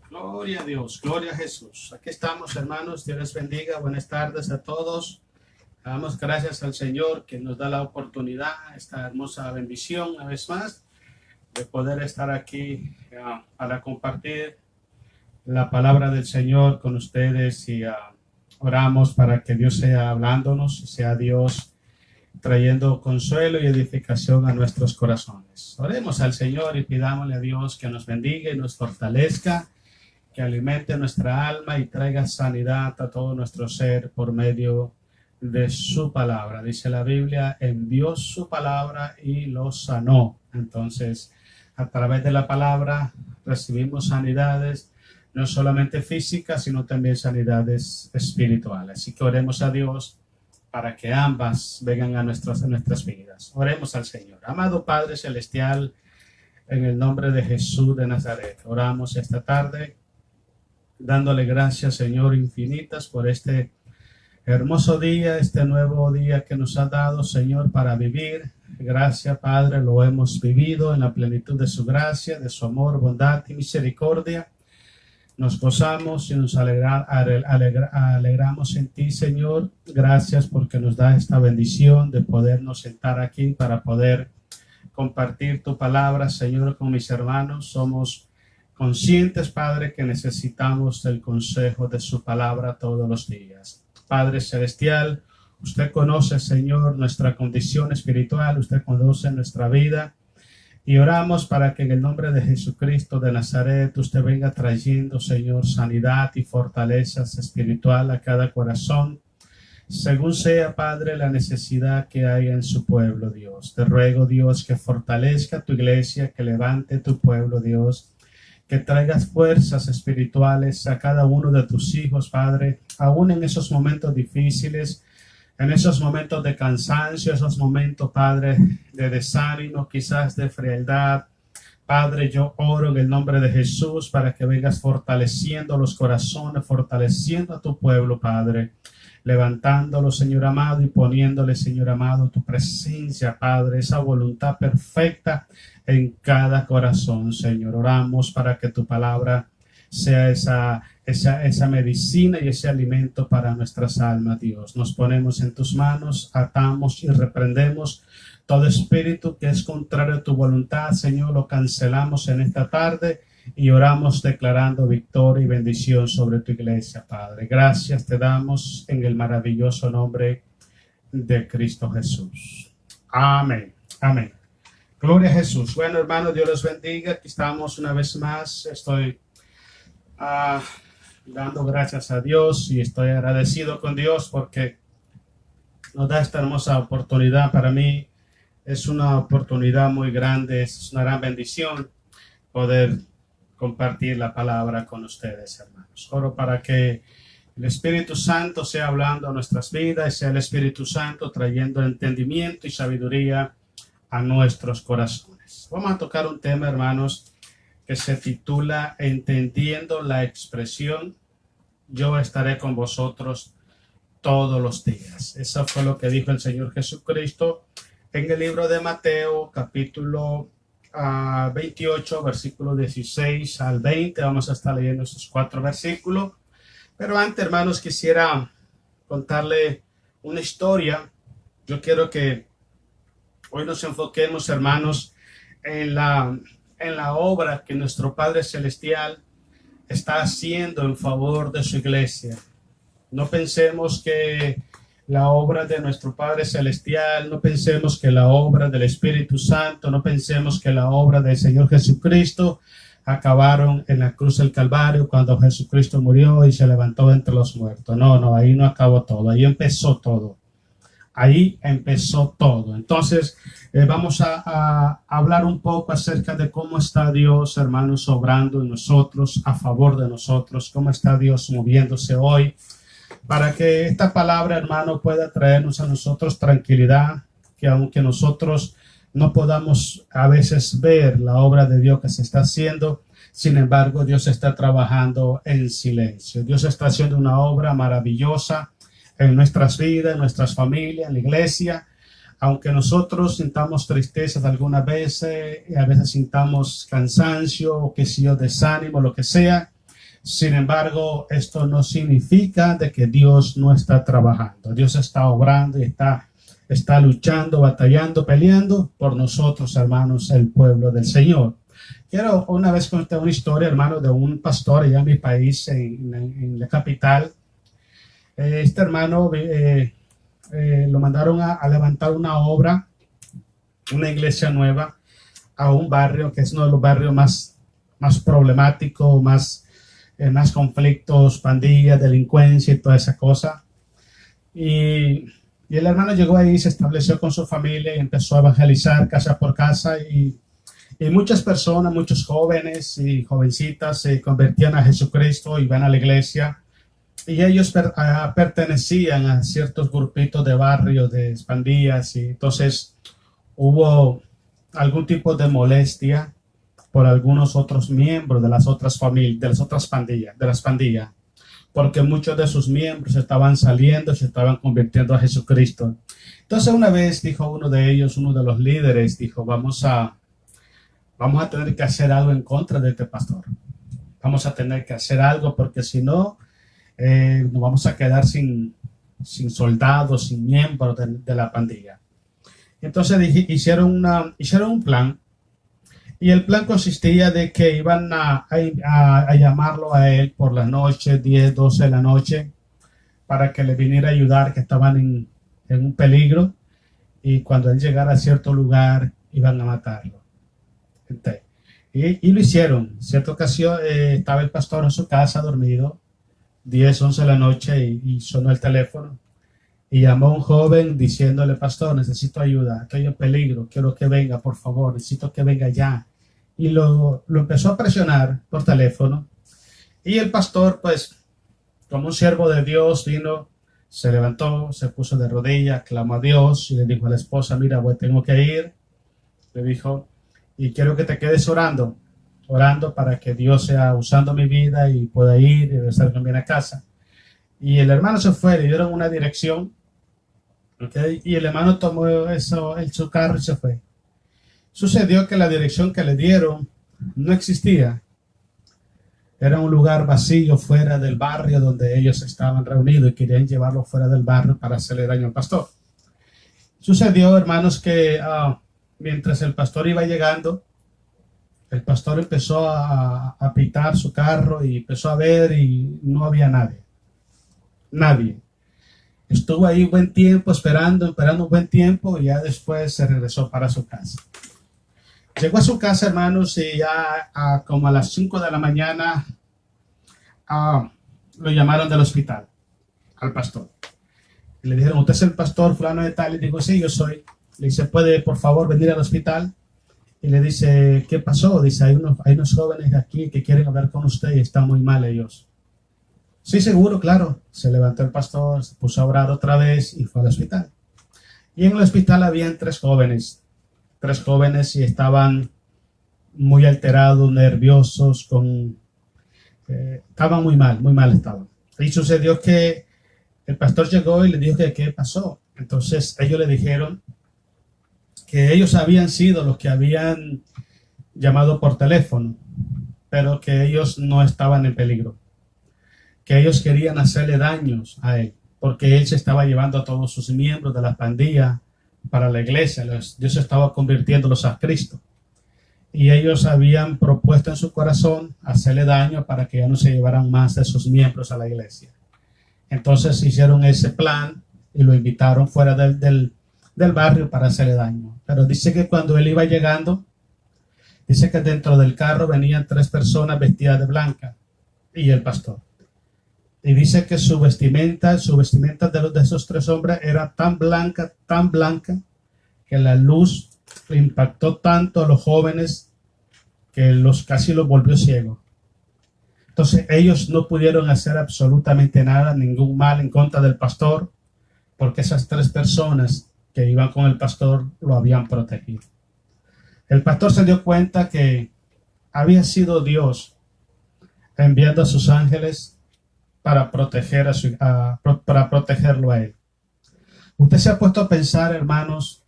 Gloria a Dios, gloria a Jesús. Aquí estamos, hermanos. Dios les bendiga. Buenas tardes a todos. Damos gracias al Señor que nos da la oportunidad, esta hermosa bendición, una vez más, de poder estar aquí para compartir la palabra del Señor con ustedes y oramos para que Dios sea hablándonos, sea Dios trayendo consuelo y edificación a nuestros corazones. Oremos al Señor y pidámosle a Dios que nos bendiga y nos fortalezca, que alimente nuestra alma y traiga sanidad a todo nuestro ser por medio de su palabra. Dice la Biblia, envió su palabra y lo sanó. Entonces, a través de la palabra recibimos sanidades, no solamente físicas, sino también sanidades espirituales. Así que oremos a Dios para que ambas vengan a nuestras vidas. Oremos al Señor. Amado Padre Celestial, en el nombre de Jesús de Nazaret, oramos esta tarde, dándole gracias, Señor, infinitas por este hermoso día, este nuevo día que nos ha dado, Señor, para vivir. Gracias, Padre, lo hemos vivido en la plenitud de su gracia, de su amor, bondad y misericordia. Nos gozamos y nos alegramos en ti, Señor. Gracias porque nos da esta bendición de podernos sentar aquí para poder compartir tu palabra, Señor, con mis hermanos. Somos conscientes, Padre, que necesitamos el consejo de su palabra todos los días. Padre Celestial, usted conoce, Señor, nuestra condición espiritual, usted conoce nuestra vida. Y oramos para que en el nombre de Jesucristo de Nazaret usted venga trayendo, Señor, sanidad y fortalezas espiritual a cada corazón, según sea, Padre, la necesidad que hay en su pueblo, Dios. Te ruego, Dios, que fortalezca tu iglesia, que levante tu pueblo, Dios, que traigas fuerzas espirituales a cada uno de tus hijos, Padre, aún en esos momentos difíciles, en esos momentos de cansancio, esos momentos, Padre, de desánimo, quizás de frialdad. Padre, yo oro en el nombre de Jesús para que vengas fortaleciendo los corazones, fortaleciendo a tu pueblo, Padre, levantándolo, Señor amado, y poniéndole, Señor amado, tu presencia, Padre, esa voluntad perfecta en cada corazón, Señor. Oramos para que tu palabra sea esa medicina y ese alimento para nuestras almas, Dios. Nos ponemos en tus manos, atamos y reprendemos todo espíritu que es contrario a tu voluntad, Señor. Lo cancelamos en esta tarde y oramos declarando victoria y bendición sobre tu iglesia, Padre. Gracias te damos en el maravilloso nombre de Cristo Jesús. Amén. Amén. Gloria a Jesús. Bueno, hermanos, Dios los bendiga. Aquí estamos una vez más. Estoy dando gracias a Dios y estoy agradecido con Dios porque nos da esta hermosa oportunidad. Para mí es una oportunidad muy grande, es una gran bendición poder compartir la palabra con ustedes, hermanos. Oro para que el Espíritu Santo sea hablando a nuestras vidas y sea el Espíritu Santo trayendo entendimiento y sabiduría a nuestros corazones. Vamos a tocar un tema, hermanos, que se titula Entendiendo la expresión yo estaré con vosotros todos los días. Eso fue lo que dijo el Señor Jesucristo en el libro de Mateo, capítulo 28, versículo 16 al 20. Vamos a estar leyendo estos 4 versículos. Pero antes, hermanos, quisiera contarle una historia. Yo quiero que hoy nos enfoquemos, hermanos, en la obra que nuestro Padre Celestial está haciendo en favor de su iglesia. No pensemos que la obra de nuestro Padre Celestial, no pensemos que la obra del Espíritu Santo, no pensemos que la obra del Señor Jesucristo acabaron en la cruz del Calvario cuando Jesucristo murió y se levantó entre los muertos. No, ahí no acabó todo, ahí empezó todo. Ahí empezó todo. Entonces, vamos a hablar un poco acerca de cómo está Dios, hermanos, obrando en nosotros, a favor de nosotros, cómo está Dios moviéndose hoy, para que esta palabra, hermano, pueda traernos a nosotros tranquilidad, que aunque nosotros no podamos a veces ver la obra de Dios que se está haciendo, sin embargo, Dios está trabajando en silencio. Dios está haciendo una obra maravillosa en nuestras vidas, en nuestras familias, en la iglesia. Aunque nosotros sintamos tristezas algunas veces, y a veces sintamos cansancio, o que sea desánimo, lo que sea, Sin embargo, esto no significa de que Dios no está trabajando. Dios está obrando y está luchando, batallando, peleando por nosotros, hermanos, el pueblo del Señor. Quiero una vez contar una historia, hermano, de un pastor allá en mi país, en la capital. Este hermano lo mandaron a levantar una obra, una iglesia nueva, a un barrio que es uno de los barrios más problemáticos, más conflictos, pandillas, delincuencia y toda esa cosa. Y el hermano llegó ahí, se estableció con su familia y empezó a evangelizar casa por casa y muchas personas, muchos jóvenes y jovencitas se convertían a Jesucristo y iban a la iglesia. Y ellos pertenecían a ciertos grupitos de barrios, de pandillas, y entonces hubo algún tipo de molestia por algunos otros miembros de las otras familias, de las otras pandillas, porque muchos de sus miembros estaban saliendo, se estaban convirtiendo a Jesucristo. Entonces una vez dijo uno de ellos, uno de los líderes, dijo, vamos a tener que hacer algo en contra de este pastor. Vamos a tener que hacer algo porque si no, nos vamos a quedar sin soldados, sin miembros de la pandilla. Entonces hicieron un plan, y el plan consistía de que iban a llamarlo a él por la noche, 10, 12 de la noche, para que le viniera a ayudar, que estaban en un peligro, y cuando él llegara a cierto lugar iban a matarlo. Y lo hicieron. Cierta ocasión estaba el pastor en su casa dormido, 10, 11 de la noche, y sonó el teléfono y llamó a un joven diciéndole, pastor, necesito ayuda, estoy en peligro, quiero que venga, por favor, necesito que venga ya. Y lo empezó a presionar por teléfono, y el pastor, pues, como un siervo de Dios, vino, se levantó, se puso de rodillas, clamó a Dios y le dijo a la esposa, mira, pues tengo que ir, le dijo, y quiero que te quedes orando para que Dios sea usando mi vida y pueda ir y regresar también a casa. Y el hermano se fue, le dieron una dirección, ¿okay? Y el hermano tomó eso en su carro y se fue. Sucedió que la dirección que le dieron no existía. Era un lugar vacío fuera del barrio donde ellos estaban reunidos y querían llevarlo fuera del barrio para hacerle daño al pastor. Sucedió, hermanos, que mientras el pastor iba llegando, el pastor empezó a pitar su carro y empezó a ver y no había nadie. Nadie. Estuvo ahí un buen tiempo esperando un buen tiempo y ya después se regresó para su casa. Llegó a su casa, hermanos, y ya como a las 5 de la mañana lo llamaron del hospital al pastor. Y le dijeron, ¿usted es el pastor fulano de tal? Y dijo, sí, yo soy. Le dice, ¿puede por favor venir al hospital? Y le dice, ¿qué pasó? Dice, hay unos jóvenes aquí que quieren hablar con usted y están muy mal ellos. Sí, seguro, claro. Se levantó el pastor, se puso a orar otra vez y fue al hospital. Y en el hospital habían tres jóvenes y estaban muy alterados, nerviosos, estaban muy mal estaban. Y sucedió que el pastor llegó y le dijo que qué pasó. Entonces ellos le dijeron que ellos habían sido los que habían llamado por teléfono, pero que ellos no estaban en peligro, que ellos querían hacerle daños a él, porque él se estaba llevando a todos sus miembros de la pandilla para la iglesia. Dios estaba convirtiéndolos a Cristo, y ellos habían propuesto en su corazón hacerle daño para que ya no se llevaran más de sus miembros a la iglesia. Entonces hicieron ese plan y lo invitaron fuera del barrio para hacerle daño. Pero dice que cuando él iba llegando, dice que dentro del carro venían tres personas vestidas de blanca y el pastor. Y dice que su vestimenta de esos tres hombres era tan blanca, que la luz impactó tanto a los jóvenes que casi los volvió ciegos. Entonces ellos no pudieron hacer absolutamente nada, ningún mal en contra del pastor, porque esas tres personas que iban con el pastor lo habían protegido. El pastor se dio cuenta que había sido Dios enviando a sus ángeles para para protegerlo a él. Usted se ha puesto a pensar, hermanos,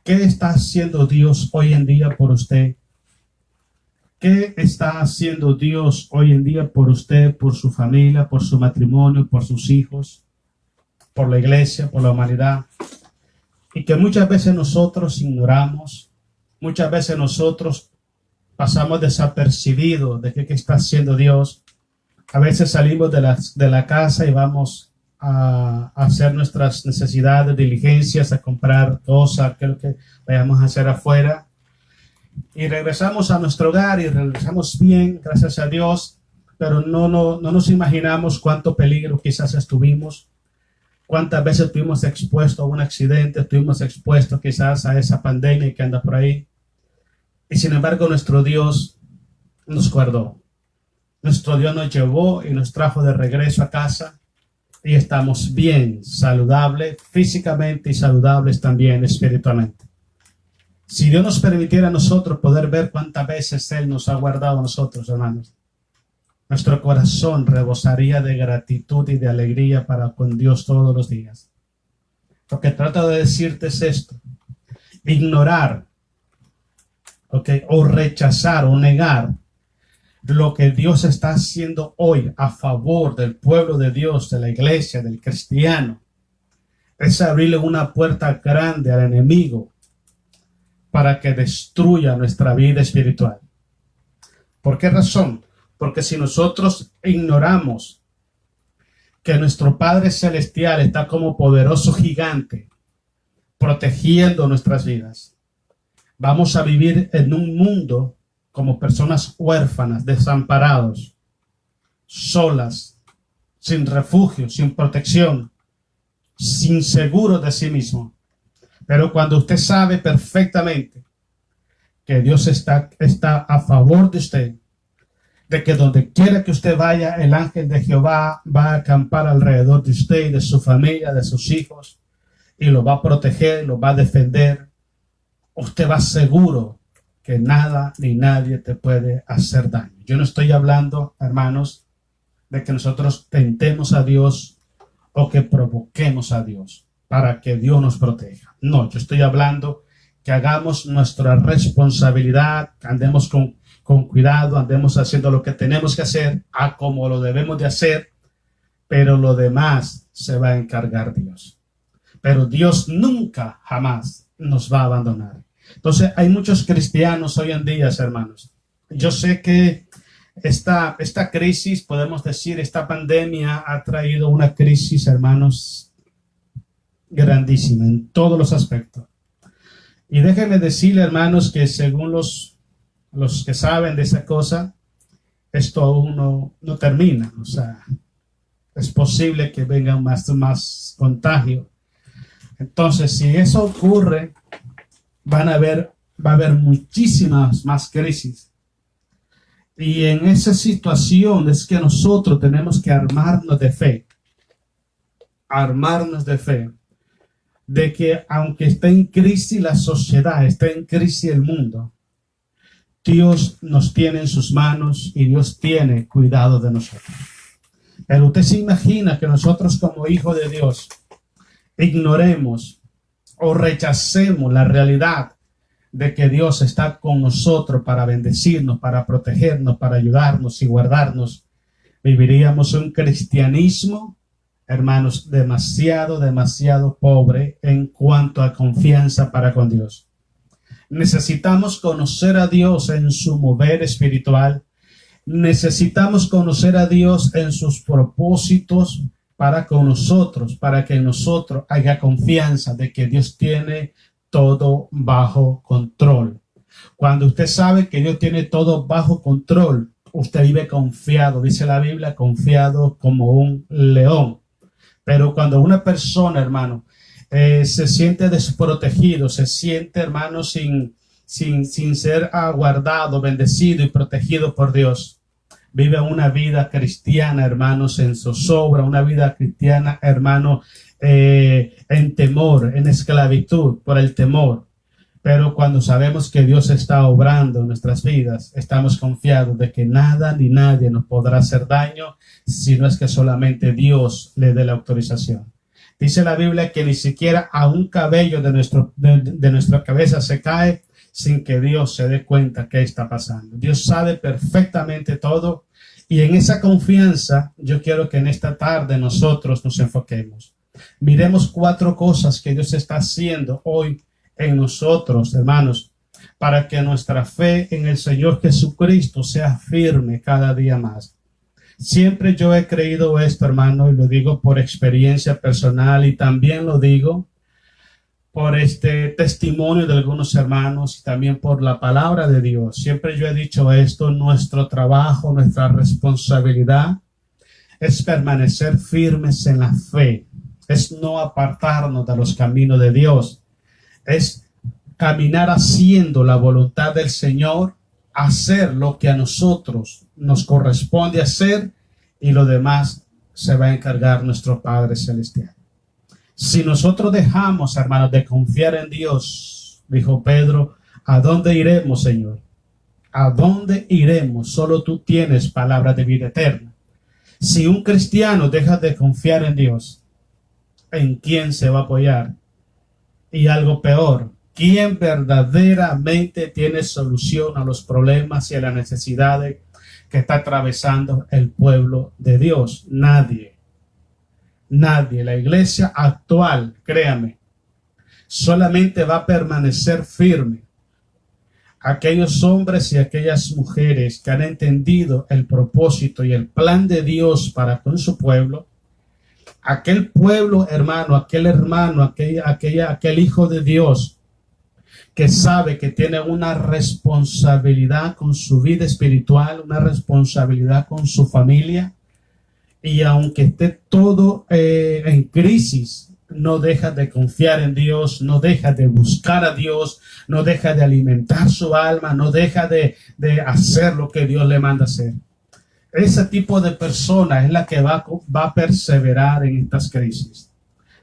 ¿qué está haciendo Dios hoy en día por usted? ¿Qué está haciendo Dios hoy en día por usted, por su familia, por su matrimonio, por sus hijos, por la iglesia, por la humanidad? Y que muchas veces nosotros ignoramos, muchas veces nosotros pasamos desapercibidos de qué está haciendo Dios. A veces salimos de la casa y vamos a hacer nuestras necesidades, diligencias, a comprar cosas, que es lo que vayamos a hacer afuera. Y regresamos a nuestro hogar y regresamos bien, gracias a Dios, pero no nos imaginamos cuánto peligro quizás estuvimos. ¿Cuántas veces estuvimos expuestos a un accidente? Estuvimos expuestos quizás a esa pandemia que anda por ahí. Y sin embargo, nuestro Dios nos guardó. Nuestro Dios nos llevó y nos trajo de regreso a casa. Y estamos bien, saludables, físicamente y saludables también espiritualmente. Si Dios nos permitiera a nosotros poder ver cuántas veces Él nos ha guardado a nosotros, hermanos, nuestro corazón rebosaría de gratitud y de alegría para con Dios todos los días. Lo que trato de decirte es esto: ignorar, o rechazar o negar lo que Dios está haciendo hoy a favor del pueblo de Dios, de la iglesia, del cristiano, es abrirle una puerta grande al enemigo para que destruya nuestra vida espiritual. ¿Por qué razón? Porque si nosotros ignoramos que nuestro Padre Celestial está como poderoso gigante protegiendo nuestras vidas, vamos a vivir en un mundo como personas huérfanas, desamparados, solas, sin refugio, sin protección, sin seguro de sí mismo. Pero cuando usted sabe perfectamente que Dios está a favor de usted, de que donde quiera que usted vaya, el ángel de Jehová va a acampar alrededor de usted y de su familia, de sus hijos, y lo va a proteger, lo va a defender, usted va seguro que nada ni nadie te puede hacer daño. Yo no estoy hablando, hermanos, de que nosotros tentemos a Dios o que provoquemos a Dios para que Dios nos proteja. No, yo estoy hablando que hagamos nuestra responsabilidad, que andemos con cuidado, andemos haciendo lo que tenemos que hacer, a como lo debemos de hacer, pero lo demás se va a encargar Dios. Pero Dios nunca, jamás nos va a abandonar. Entonces, hay muchos cristianos hoy en día, hermanos. Yo sé que esta crisis, podemos decir, esta pandemia ha traído una crisis, hermanos, grandísima en todos los aspectos. Y déjenme decirle, hermanos, que según los que saben de esa cosa, esto aún no termina. O sea, es posible que venga más contagio. Entonces, si eso ocurre, va a haber muchísimas más crisis. Y en esa situación es que nosotros tenemos que armarnos de fe, de que aunque esté en crisis la sociedad, esté en crisis el mundo, Dios nos tiene en sus manos y Dios tiene cuidado de nosotros. Pero usted se imagina que nosotros como hijos de Dios ignoremos o rechacemos la realidad de que Dios está con nosotros para bendecirnos, para protegernos, para ayudarnos y guardarnos. Viviríamos un cristianismo, hermanos, demasiado pobre en cuanto a confianza para con Dios. Necesitamos conocer a Dios en su mover espiritual. Necesitamos conocer a Dios en sus propósitos para con nosotros, para que en nosotros haya confianza de que Dios tiene todo bajo control. Cuando usted sabe que Dios tiene todo bajo control, usted vive confiado, dice la Biblia, confiado como un león. Pero cuando una persona, hermano, se siente desprotegido, se siente, hermano, sin ser guardado, bendecido y protegido por Dios, vive una vida cristiana, hermanos, en zozobra, una vida cristiana, hermano, en temor, en esclavitud por el temor. Pero cuando sabemos que Dios está obrando en nuestras vidas, estamos confiados de que nada ni nadie nos podrá hacer daño, si no es que solamente Dios le dé la autorización. Dice la Biblia que ni siquiera a un cabello de nuestra cabeza se cae sin que Dios se dé cuenta qué está pasando. Dios sabe perfectamente todo, y en esa confianza yo quiero que en esta tarde nosotros nos enfoquemos. Miremos 4 cosas que Dios está haciendo hoy en nosotros, hermanos, para que nuestra fe en el Señor Jesucristo sea firme cada día más. Siempre yo he creído esto, hermano, y lo digo por experiencia personal, y también lo digo por este testimonio de algunos hermanos y también por la palabra de Dios. Siempre yo he dicho esto: nuestro trabajo, nuestra responsabilidad es permanecer firmes en la fe, es no apartarnos de los caminos de Dios, es caminar haciendo la voluntad del Señor, hacer lo que a nosotros nos corresponde hacer, y lo demás se va a encargar nuestro Padre Celestial. Si nosotros dejamos, hermanos, de confiar en Dios, dijo Pedro, ¿a dónde iremos, Señor? ¿A dónde iremos? Solo tú tienes palabra de vida eterna. Si un cristiano deja de confiar en Dios, ¿en quién se va a apoyar? Y algo peor, ¿quién verdaderamente tiene solución a los problemas y a las necesidades que está atravesando el pueblo de Dios? Nadie. Nadie. La iglesia actual, créame, solamente va a permanecer firme aquellos hombres y aquellas mujeres que han entendido el propósito y el plan de Dios para con su pueblo. Aquel pueblo, hermano, aquel hijo de Dios que sabe que tiene una responsabilidad con su vida espiritual, una responsabilidad con su familia, y aunque esté todo en crisis, no deja de confiar en Dios, no deja de buscar a Dios, no deja de alimentar su alma, no deja de hacer lo que Dios le manda hacer. Ese tipo de persona es la que va a perseverar en estas crisis.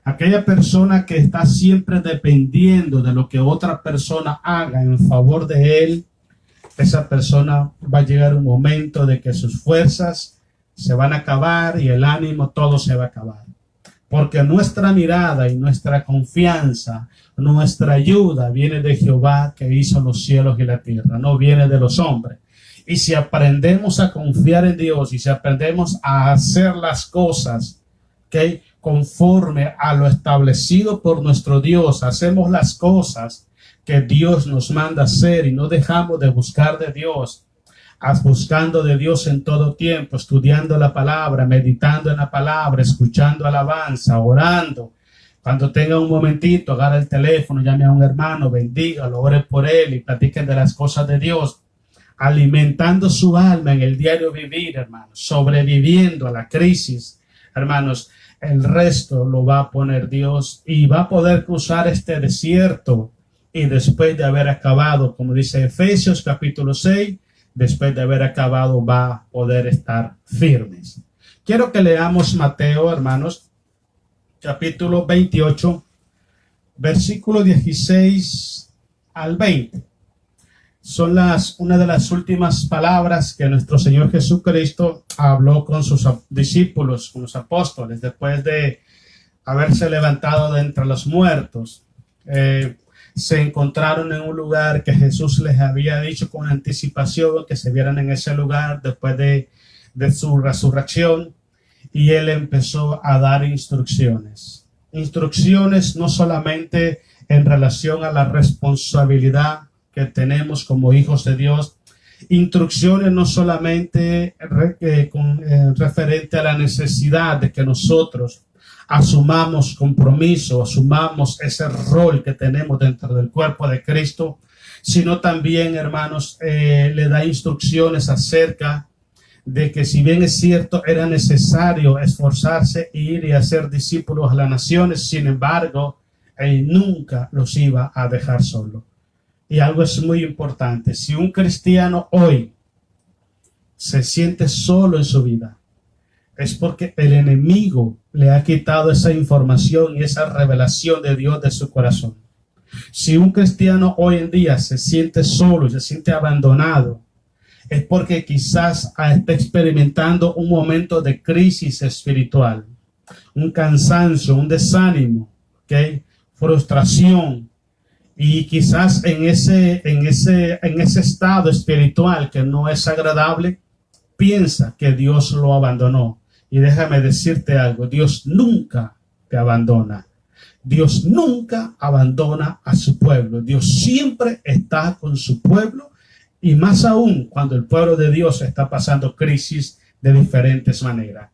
Aquella persona que está siempre dependiendo de lo que otra persona haga en favor de él, esa persona va a llegar un momento de que sus fuerzas se van a acabar y el ánimo, todo se va a acabar. Porque nuestra mirada y nuestra confianza, nuestra ayuda viene de Jehová, que hizo los cielos y la tierra, no viene de los hombres. Y si aprendemos a confiar en Dios y si aprendemos a hacer las cosas, ¿okay?, conforme a lo establecido por nuestro Dios, hacemos las cosas que Dios nos manda hacer y no dejamos de buscar de Dios, buscando de Dios en todo tiempo, estudiando la palabra, meditando en la palabra, escuchando alabanza, orando. Cuando tenga un momentito, agarra el teléfono, llame a un hermano, bendígalo, ore por él y platiquen de las cosas de Dios, alimentando su alma en el diario vivir, hermanos, sobreviviendo a la crisis, hermanos. El resto lo va a poner Dios y va a poder cruzar este desierto, y después de haber acabado, como dice Efesios capítulo 6, después de haber acabado va a poder estar firmes. Quiero que leamos Mateo, hermanos, capítulo 28, versículo 16 al 20. Son una de las últimas palabras que nuestro Señor Jesucristo habló con sus discípulos, con los apóstoles, después de haberse levantado de entre los muertos. Se encontraron en un lugar que Jesús les había dicho con anticipación que se vieran en ese lugar después de su resurrección, y Él empezó a dar instrucciones. Instrucciones no solamente en relación a la responsabilidad que tenemos como hijos de Dios, instrucciones no solamente referente a la necesidad de que nosotros asumamos compromiso, asumamos ese rol que tenemos dentro del cuerpo de Cristo, sino también, hermanos, le da instrucciones acerca de que, si bien es cierto, era necesario esforzarse, ir y hacer discípulos a las naciones, sin embargo, Él nunca los iba a dejar solos. Y algo es muy importante: si un cristiano hoy se siente solo en su vida, es porque el enemigo le ha quitado esa información y esa revelación de Dios de su corazón. Si un cristiano hoy en día se siente solo y se siente abandonado, es porque quizás está experimentando un momento de crisis espiritual, un cansancio, un desánimo, ¿okay?, frustración. Y quizás en ese estado espiritual que no es agradable, piensa que Dios lo abandonó. Y déjame decirte algo, Dios nunca te abandona. Dios nunca abandona a su pueblo. Dios siempre está con su pueblo, y más aún cuando el pueblo de Dios está pasando crisis de diferentes maneras.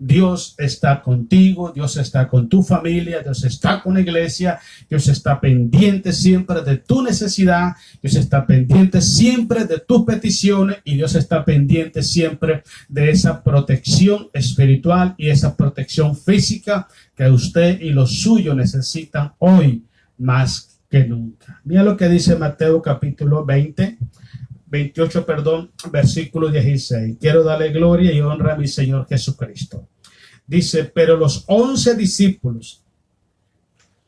Dios está contigo, Dios está con tu familia, Dios está con la iglesia, Dios está pendiente siempre de tu necesidad, Dios está pendiente siempre de tus peticiones, y Dios está pendiente siempre de esa protección espiritual y esa protección física que usted y los suyos necesitan hoy más que nunca. Mira lo que dice Mateo capítulo 28, versículo 16. Quiero darle gloria y honra a mi Señor Jesucristo. Dice, pero los 11 discípulos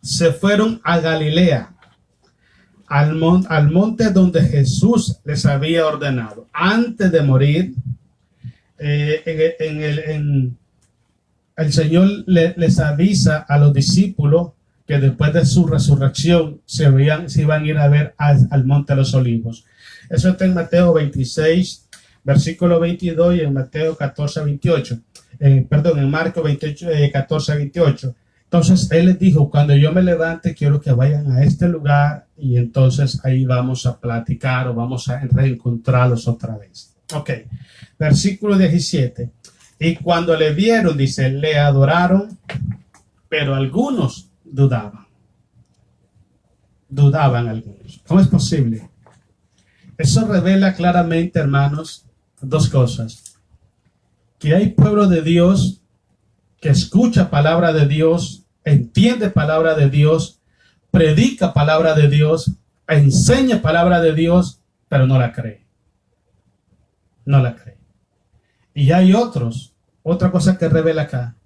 se fueron a Galilea, al monte donde Jesús les había ordenado. Antes de morir, el Señor les avisa a los discípulos que después de su resurrección se iban a ir a ver al monte de los Olivos. Eso está en Mateo 26, versículo 22, y en Mateo 14, 28. En Marcos 28, 14, 28. Entonces Él les dijo, cuando yo me levante, quiero que vayan a este lugar, y entonces ahí vamos a platicar o vamos a reencontrarlos otra vez. Ok, versículo 17. Y cuando le vieron, dice, le adoraron, pero algunos dudaban. Dudaban algunos. ¿Cómo es posible? Eso revela claramente, hermanos, dos cosas. Que hay pueblo de Dios que escucha palabra de Dios, entiende palabra de Dios, predica palabra de Dios, enseña palabra de Dios, pero no la cree. No la cree. Y hay otra cosa que revela acá,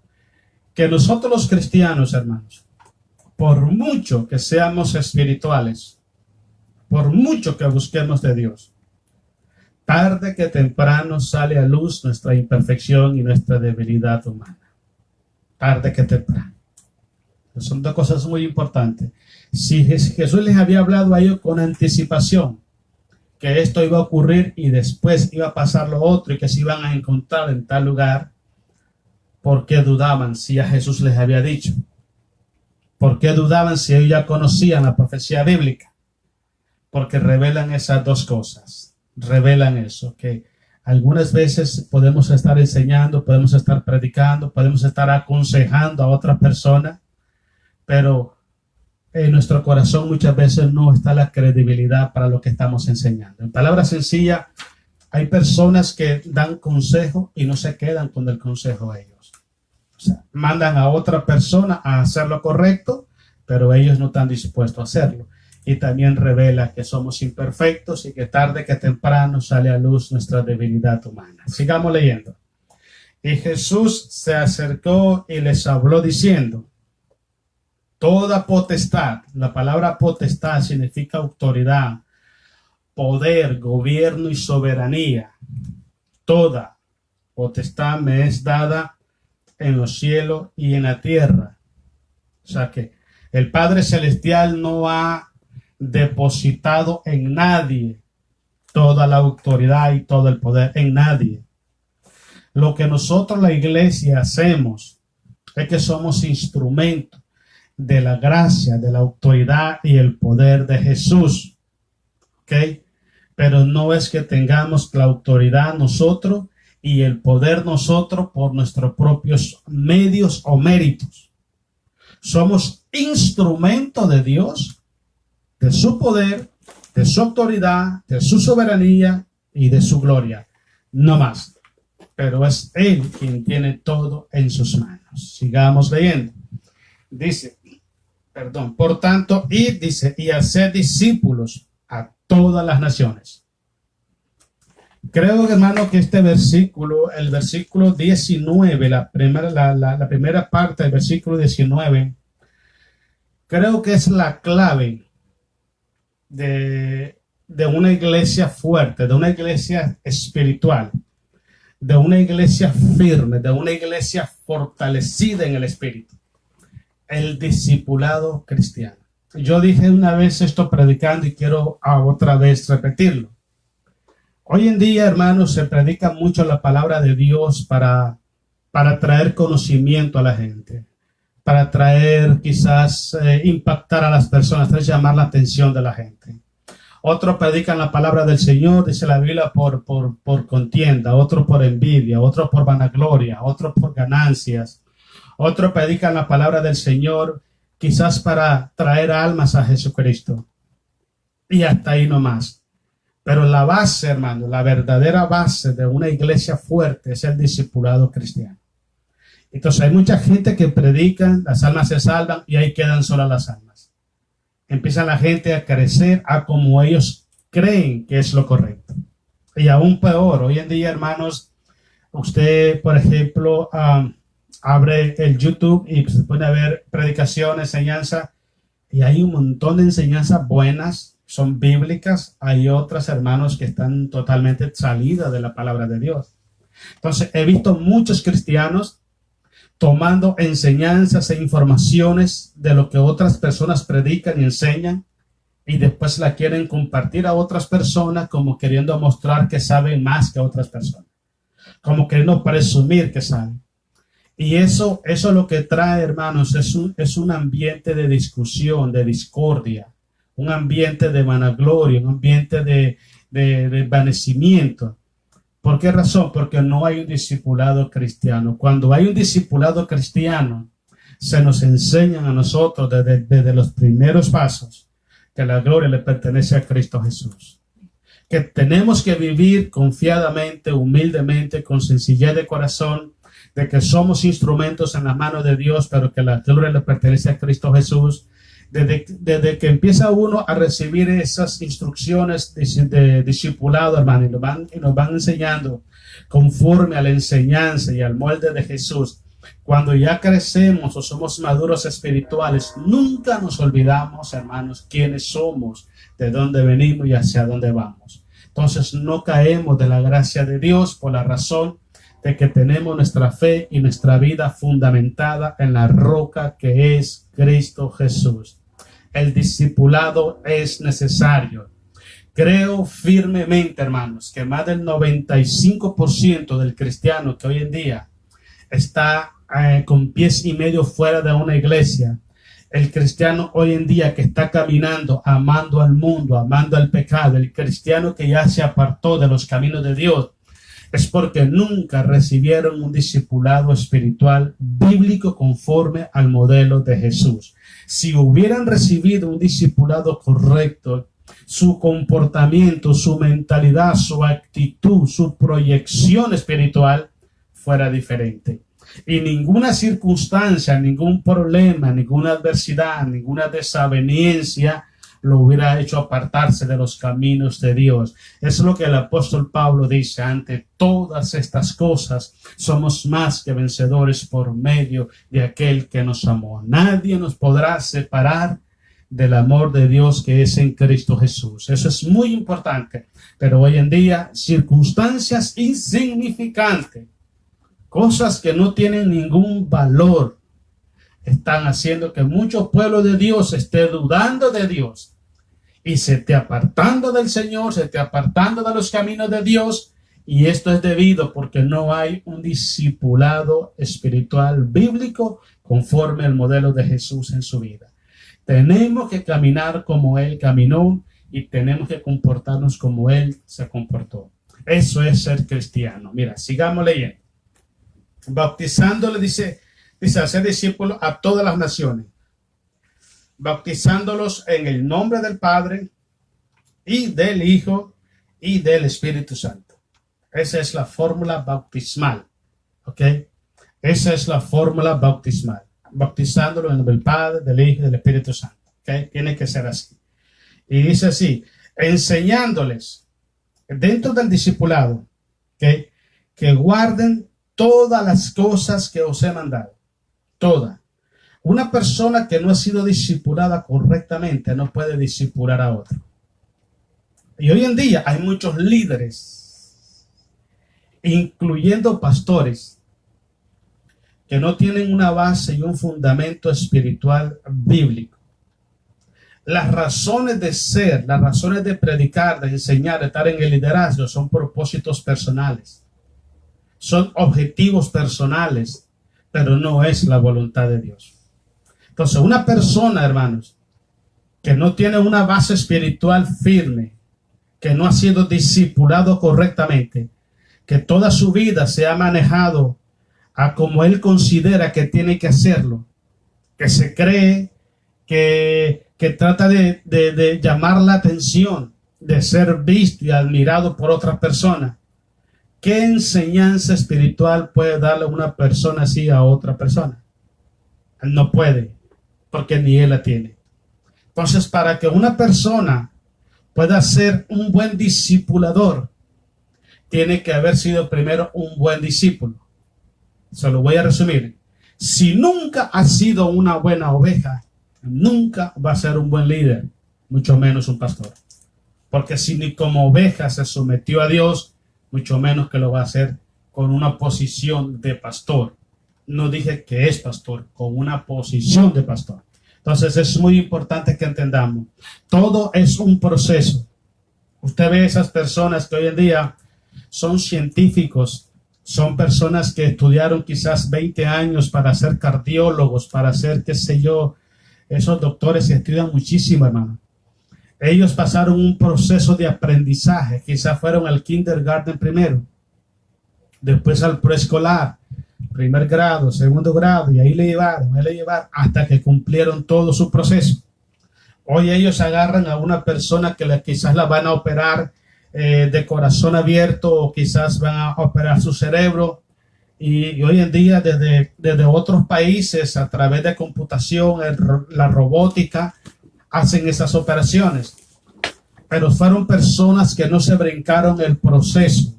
que nosotros los cristianos, hermanos, por mucho que seamos espirituales, por mucho que busquemos de Dios, tarde que temprano sale a luz nuestra imperfección y nuestra debilidad humana. Tarde que temprano. Son dos cosas muy importantes. Si Jesús les había hablado a ellos con anticipación que esto iba a ocurrir y después iba a pasar lo otro y que se iban a encontrar en tal lugar, ¿por qué dudaban si a Jesús les había dicho? ¿Por qué dudaban si ellos ya conocían la profecía bíblica? Porque revelan esas dos cosas. Revelan eso, que algunas veces podemos estar enseñando, podemos estar predicando, podemos estar aconsejando a otra persona, pero en nuestro corazón muchas veces no está la credibilidad para lo que estamos enseñando. En palabras sencillas, hay personas que dan consejo y no se quedan con el consejo ellos. O sea, mandan a otra persona a hacer lo correcto, pero ellos no están dispuestos a hacerlo. Y también revela que somos imperfectos y que tarde que temprano sale a luz nuestra debilidad humana. Sigamos leyendo. Y Jesús se acercó y les habló diciendo, toda potestad, la palabra potestad significa autoridad, poder, gobierno y soberanía. Toda potestad me es dada en los cielos y en la tierra. O sea que el Padre Celestial no ha depositado en nadie toda la autoridad y todo el poder, en nadie. Lo que nosotros, la iglesia, hacemos es que somos instrumentos de la gracia, de la autoridad y el poder de Jesús. ¿Ok? Pero no es que tengamos la autoridad nosotros y el poder nosotros por nuestros propios medios o méritos. Somos instrumentos de Dios, de su poder, de su autoridad, de su soberanía y de su gloria. No más. Pero es Él quien tiene todo en sus manos. Sigamos leyendo. Dice, por tanto, y hacer discípulos a todas las naciones. Creo, hermano, que este versículo, el versículo 19, la primera parte del versículo 19, creo que es la clave de una iglesia fuerte, de una iglesia espiritual, de una iglesia firme, de una iglesia fortalecida en el espíritu. El discipulado cristiano. yo dije una vez esto predicando y quiero otra vez repetirlo. Hoy en día, hermanos, se predica mucho la palabra de Dios para traer conocimiento a la gente, para traer quizás impactar a las personas, traer llamar la atención de la gente. Otros predican la palabra del Señor, dice la Biblia, por contienda, otros por envidia, otros por vanagloria, otros por ganancias. Otros predican la palabra del Señor quizás para traer almas a Jesucristo. Y hasta ahí nomás. Pero la base, hermano, la verdadera base de una iglesia fuerte es el discipulado cristiano. Entonces hay mucha gente que predica, las almas se salvan y ahí quedan solas las almas. Empieza la gente a crecer a como ellos creen que es lo correcto. Y aún peor, hoy en día, hermanos, usted, por ejemplo, abre el YouTube y se pone a ver predicación, enseñanza, y hay un montón de enseñanzas buenas, son bíblicas. Hay otras, hermanos, que están totalmente salidas de la palabra de Dios. Entonces, he visto muchos cristianos tomando enseñanzas e informaciones de lo que otras personas predican y enseñan, y después la quieren compartir a otras personas como queriendo mostrar que saben más que otras personas, como queriendo presumir que saben. Y eso lo que trae, hermanos, es un ambiente de discusión, de discordia, un ambiente de vanagloria, un ambiente de envanecimiento. ¿Por qué razón? Porque no hay un discipulado cristiano. Cuando hay un discipulado cristiano, se nos enseñan a nosotros desde los primeros pasos que la gloria le pertenece a Cristo Jesús. Que tenemos que vivir confiadamente, humildemente, con sencillez de corazón, de que somos instrumentos en la mano de Dios, pero que la gloria le pertenece a Cristo Jesús. Desde que empieza uno a recibir esas instrucciones de discipulado, hermano, y nos van enseñando conforme a la enseñanza y al molde de Jesús. Cuando ya crecemos o somos maduros espirituales, nunca nos olvidamos, hermanos, quiénes somos, de dónde venimos y hacia dónde vamos. Entonces no caemos de la gracia de Dios por la razón de que tenemos nuestra fe y nuestra vida fundamentada en la roca que es Cristo Jesús. El discipulado es necesario. Creo firmemente, hermanos, que más del 95% del cristiano que hoy en día está con pies y medio fuera de una iglesia, el cristiano hoy en día que está caminando, amando al mundo, amando al pecado, el cristiano que ya se apartó de los caminos de Dios, es porque nunca recibieron un discipulado espiritual bíblico conforme al modelo de Jesús. Si hubieran recibido un discipulado correcto, su comportamiento, su mentalidad, su actitud, su proyección espiritual fuera diferente. Y ninguna circunstancia, ningún problema, ninguna adversidad, ninguna desaveniencia lo hubiera hecho apartarse de los caminos de Dios. Es lo que el apóstol Pablo dice: ante todas estas cosas somos más que vencedores por medio de aquel que nos amó. Nadie nos podrá separar del amor de Dios que es en Cristo Jesús. Eso es muy importante. Pero hoy en día, circunstancias insignificantes, cosas que no tienen ningún valor, están haciendo que muchos pueblos de Dios estén dudando de Dios y se esté apartando del Señor, se esté apartando de los caminos de Dios. Y esto es debido porque no hay un discipulado espiritual bíblico conforme al modelo de Jesús en su vida. Tenemos que caminar como Él caminó y tenemos que comportarnos como Él se comportó. Eso es ser cristiano. Mira, sigamos leyendo. Bautizándole, dice hacer discípulos a todas las naciones, bautizándolos en el nombre del Padre y del Hijo y del Espíritu Santo. Esa es la fórmula bautismal. ¿Ok? Esa es la fórmula bautismal. Bautizándolo en el nombre del Padre, del Hijo y del Espíritu Santo. ¿Ok? Tiene que ser así. Y dice así: enseñándoles dentro del discipulado, ¿ok?, que guarden todas las cosas que os he mandado. Toda. Una persona que no ha sido discipulada correctamente no puede discipular a otro. Y hoy en día hay muchos líderes, incluyendo pastores, que no tienen una base y un fundamento espiritual bíblico. Las razones de ser, las razones de predicar, de enseñar, de estar en el liderazgo son propósitos personales. Son objetivos personales, pero no es la voluntad de Dios. Entonces, una persona, hermanos, que no tiene una base espiritual firme, que no ha sido discipulado correctamente, que toda su vida se ha manejado a como él considera que tiene que hacerlo, que se cree, que trata de llamar la atención, de ser visto y admirado por otras personas. ¿Qué enseñanza espiritual puede darle una persona así a otra persona? Él no puede, porque ni él la tiene. Entonces, para que una persona pueda ser un buen discipulador, tiene que haber sido primero un buen discípulo. Se lo voy a resumir. Si nunca ha sido una buena oveja, nunca va a ser un buen líder, mucho menos un pastor. Porque si ni como oveja se sometió a Dios, mucho menos que lo va a hacer con una posición de pastor. No dije que es pastor, con una posición de pastor. Entonces es muy importante que entendamos. Todo es un proceso. Usted ve esas personas que hoy en día son científicos, son personas que estudiaron quizás 20 años para ser cardiólogos, para ser, qué sé yo, esos doctores que estudian muchísimo, hermano. Ellos pasaron un proceso de aprendizaje, quizás fueron al kindergarten primero, después al preescolar, primer grado, segundo grado, y ahí le llevaron hasta que cumplieron todo su proceso. Hoy ellos agarran a una persona que quizás la van a operar de corazón abierto, o quizás van a operar su cerebro, y hoy en día desde otros países, a través de computación, la robótica, hacen esas operaciones. Pero fueron personas que no se brincaron el proceso.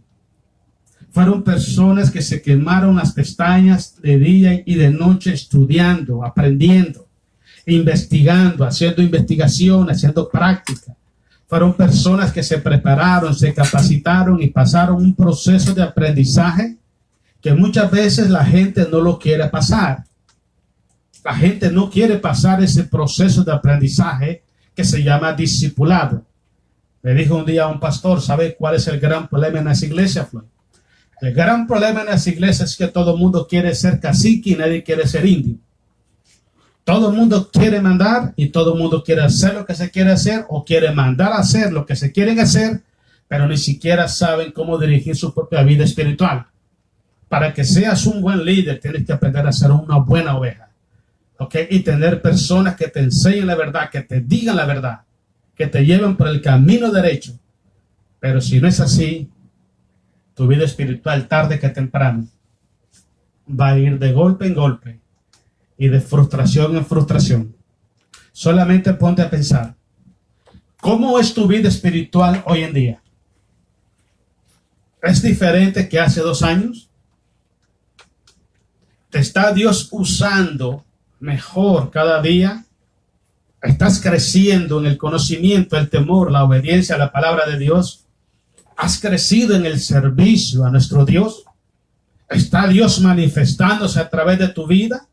Fueron personas que se quemaron las pestañas de día y de noche estudiando, aprendiendo, investigando, haciendo investigación, haciendo práctica. Fueron personas que se prepararon, se capacitaron y pasaron un proceso de aprendizaje que muchas veces la gente no lo quiere pasar. La gente no quiere pasar ese proceso de aprendizaje que se llama discipulado. Le dijo un día a un pastor, ¿sabe cuál es el gran problema en las iglesias, Floyd? El gran problema en las iglesias es que todo el mundo quiere ser cacique y nadie quiere ser indio. Todo el mundo quiere mandar y todo el mundo quiere hacer lo que se quiere hacer, o quiere mandar a hacer lo que se quieren hacer, pero ni siquiera saben cómo dirigir su propia vida espiritual. Para que seas un buen líder, tienes que aprender a ser una buena oveja. ¿Ok? Y tener personas que te enseñen la verdad, que te digan la verdad, que te lleven por el camino derecho. Pero si no es así, tu vida espiritual, tarde que temprano, va a ir de golpe en golpe y de frustración en frustración. Solamente ponte a pensar, ¿cómo es tu vida espiritual hoy en día? ¿Es diferente que hace 2 años? ¿Te está Dios usando mejor cada día? ¿Estás creciendo en el conocimiento, el temor, la obediencia a la palabra de Dios? ¿Has crecido en el servicio a nuestro Dios? ¿Está Dios manifestándose a través de tu vida?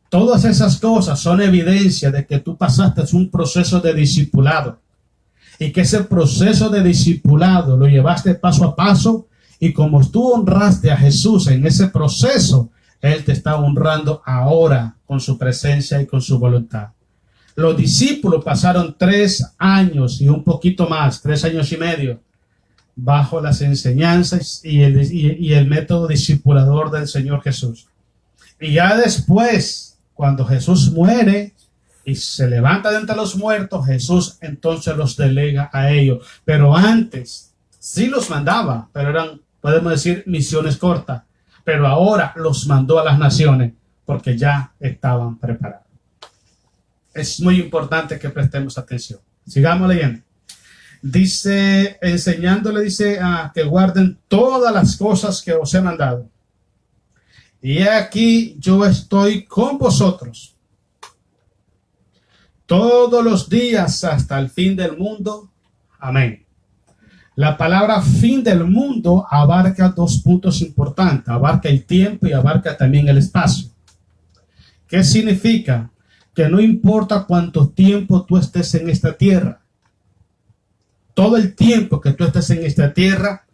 Todas esas cosas son evidencia de que tú pasaste un proceso de discipulado, y que ese proceso de discipulado lo llevaste paso a paso, y como tú honraste a Jesús en ese proceso, Él te está honrando ahora con su presencia y con su voluntad. Los discípulos pasaron 3 años y un poquito más, 3 años y medio, bajo las enseñanzas y el método discipulador del Señor Jesús. Y ya después, cuando Jesús muere y se levanta de entre los muertos, Jesús entonces los delega a ellos. Pero antes sí los mandaba, pero eran, podemos decir, misiones cortas. Pero ahora los mandó a las naciones porque ya estaban preparados. Es muy importante que prestemos atención. Sigamos leyendo. Dice, enseñándole, dice que guarden todas las cosas que os he mandado. Y aquí yo estoy con vosotros todos los días hasta el fin del mundo. Amén. La palabra fin del mundo abarca 2 puntos importantes. Abarca el tiempo y abarca también el espacio. ¿Qué significa? que no importa cuánto tiempo tú estés en esta tierra, todo el tiempo que tú estés en esta tierra,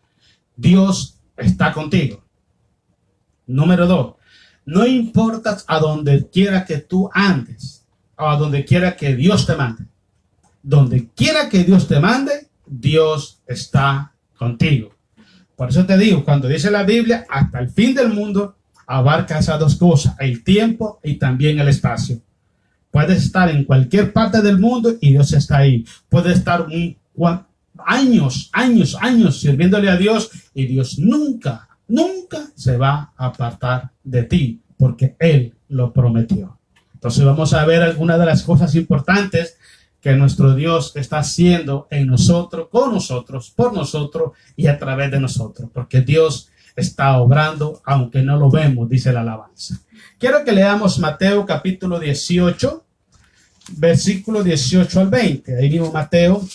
Dios está contigo. Número 2, no importa a donde quiera que tú andes, o a donde quiera que Dios te mande. Donde quiera que Dios te mande, Dios está contigo. Por eso te digo, cuando dice la Biblia, hasta el fin del mundo, abarca esas dos cosas, el tiempo y también el espacio. Puedes estar en cualquier parte del mundo y Dios está ahí. Puedes estar años sirviéndole a Dios y Dios nunca se va a apartar de ti porque Él lo prometió. Entonces vamos a ver algunas de las cosas importantes que nuestro Dios está haciendo en nosotros, con nosotros, por nosotros y a través de nosotros, porque Dios está obrando aunque no lo vemos, dice la alabanza. Quiero que leamos Mateo capítulo 18, versículo 18 al 20. Ahí mismo Mateo.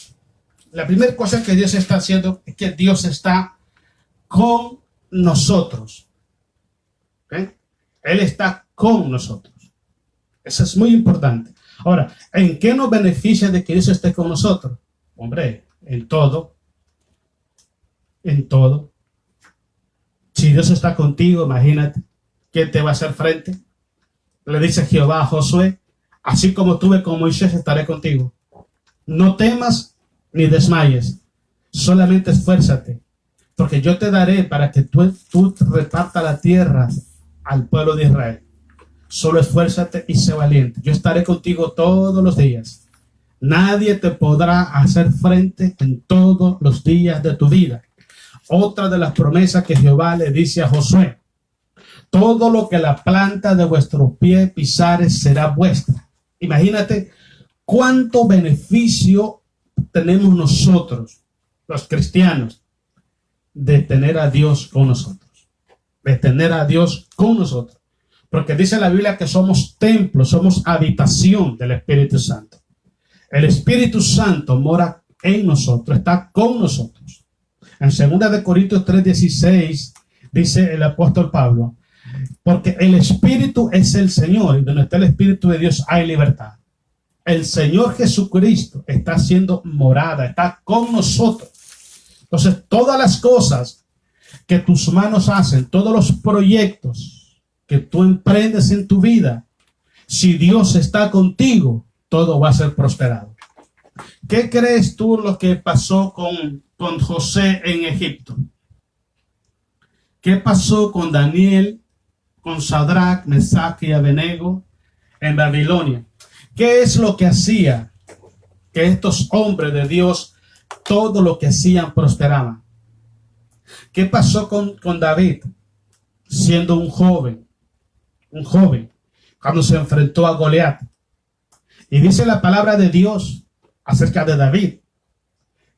La primera cosa que Dios está haciendo es que Dios está con nosotros. ¿Okay? Él está con nosotros. Eso es muy importante. Ahora, ¿en qué nos beneficia de que Dios esté con nosotros? Hombre, en todo. En todo. Si Dios está contigo, imagínate, ¿quién te va a hacer frente? Le dice Jehová a Josué, así como tuve con Moisés, estaré contigo. No temas ni desmayes, solamente esfuérzate, porque yo te daré para que tú repartas la tierra al pueblo de Israel. Solo esfuérzate y sé valiente. Yo estaré contigo todos los días. Nadie te podrá hacer frente en todos los días de tu vida. Otra de las promesas que Jehová le dice a Josué: todo lo que la planta de vuestro pie pisares será vuestra. Imagínate cuánto beneficio tenemos nosotros, los cristianos, de tener a Dios con nosotros. De tener a Dios con nosotros. Porque dice la Biblia que somos templo, somos habitación del Espíritu Santo. El Espíritu Santo mora en nosotros, está con nosotros. En 2 Corintios 3:16 dice el apóstol Pablo, porque el Espíritu es el Señor, y donde está el Espíritu de Dios hay libertad. El Señor Jesucristo está haciendo morada, está con nosotros. Entonces, todas las cosas que tus manos hacen, todos los proyectos que tú emprendes en tu vida, si Dios está contigo, todo va a ser prosperado. ¿Qué crees tú lo que pasó con José en Egipto? ¿Qué pasó con Daniel, con Sadrach, Mesach y Abednego en Babilonia? ¿Qué es lo que hacía que estos hombres de Dios, todo lo que hacían prosperaban? ¿Qué pasó con David, siendo un joven, cuando se enfrentó a Goliat? Y dice la palabra de Dios acerca de David,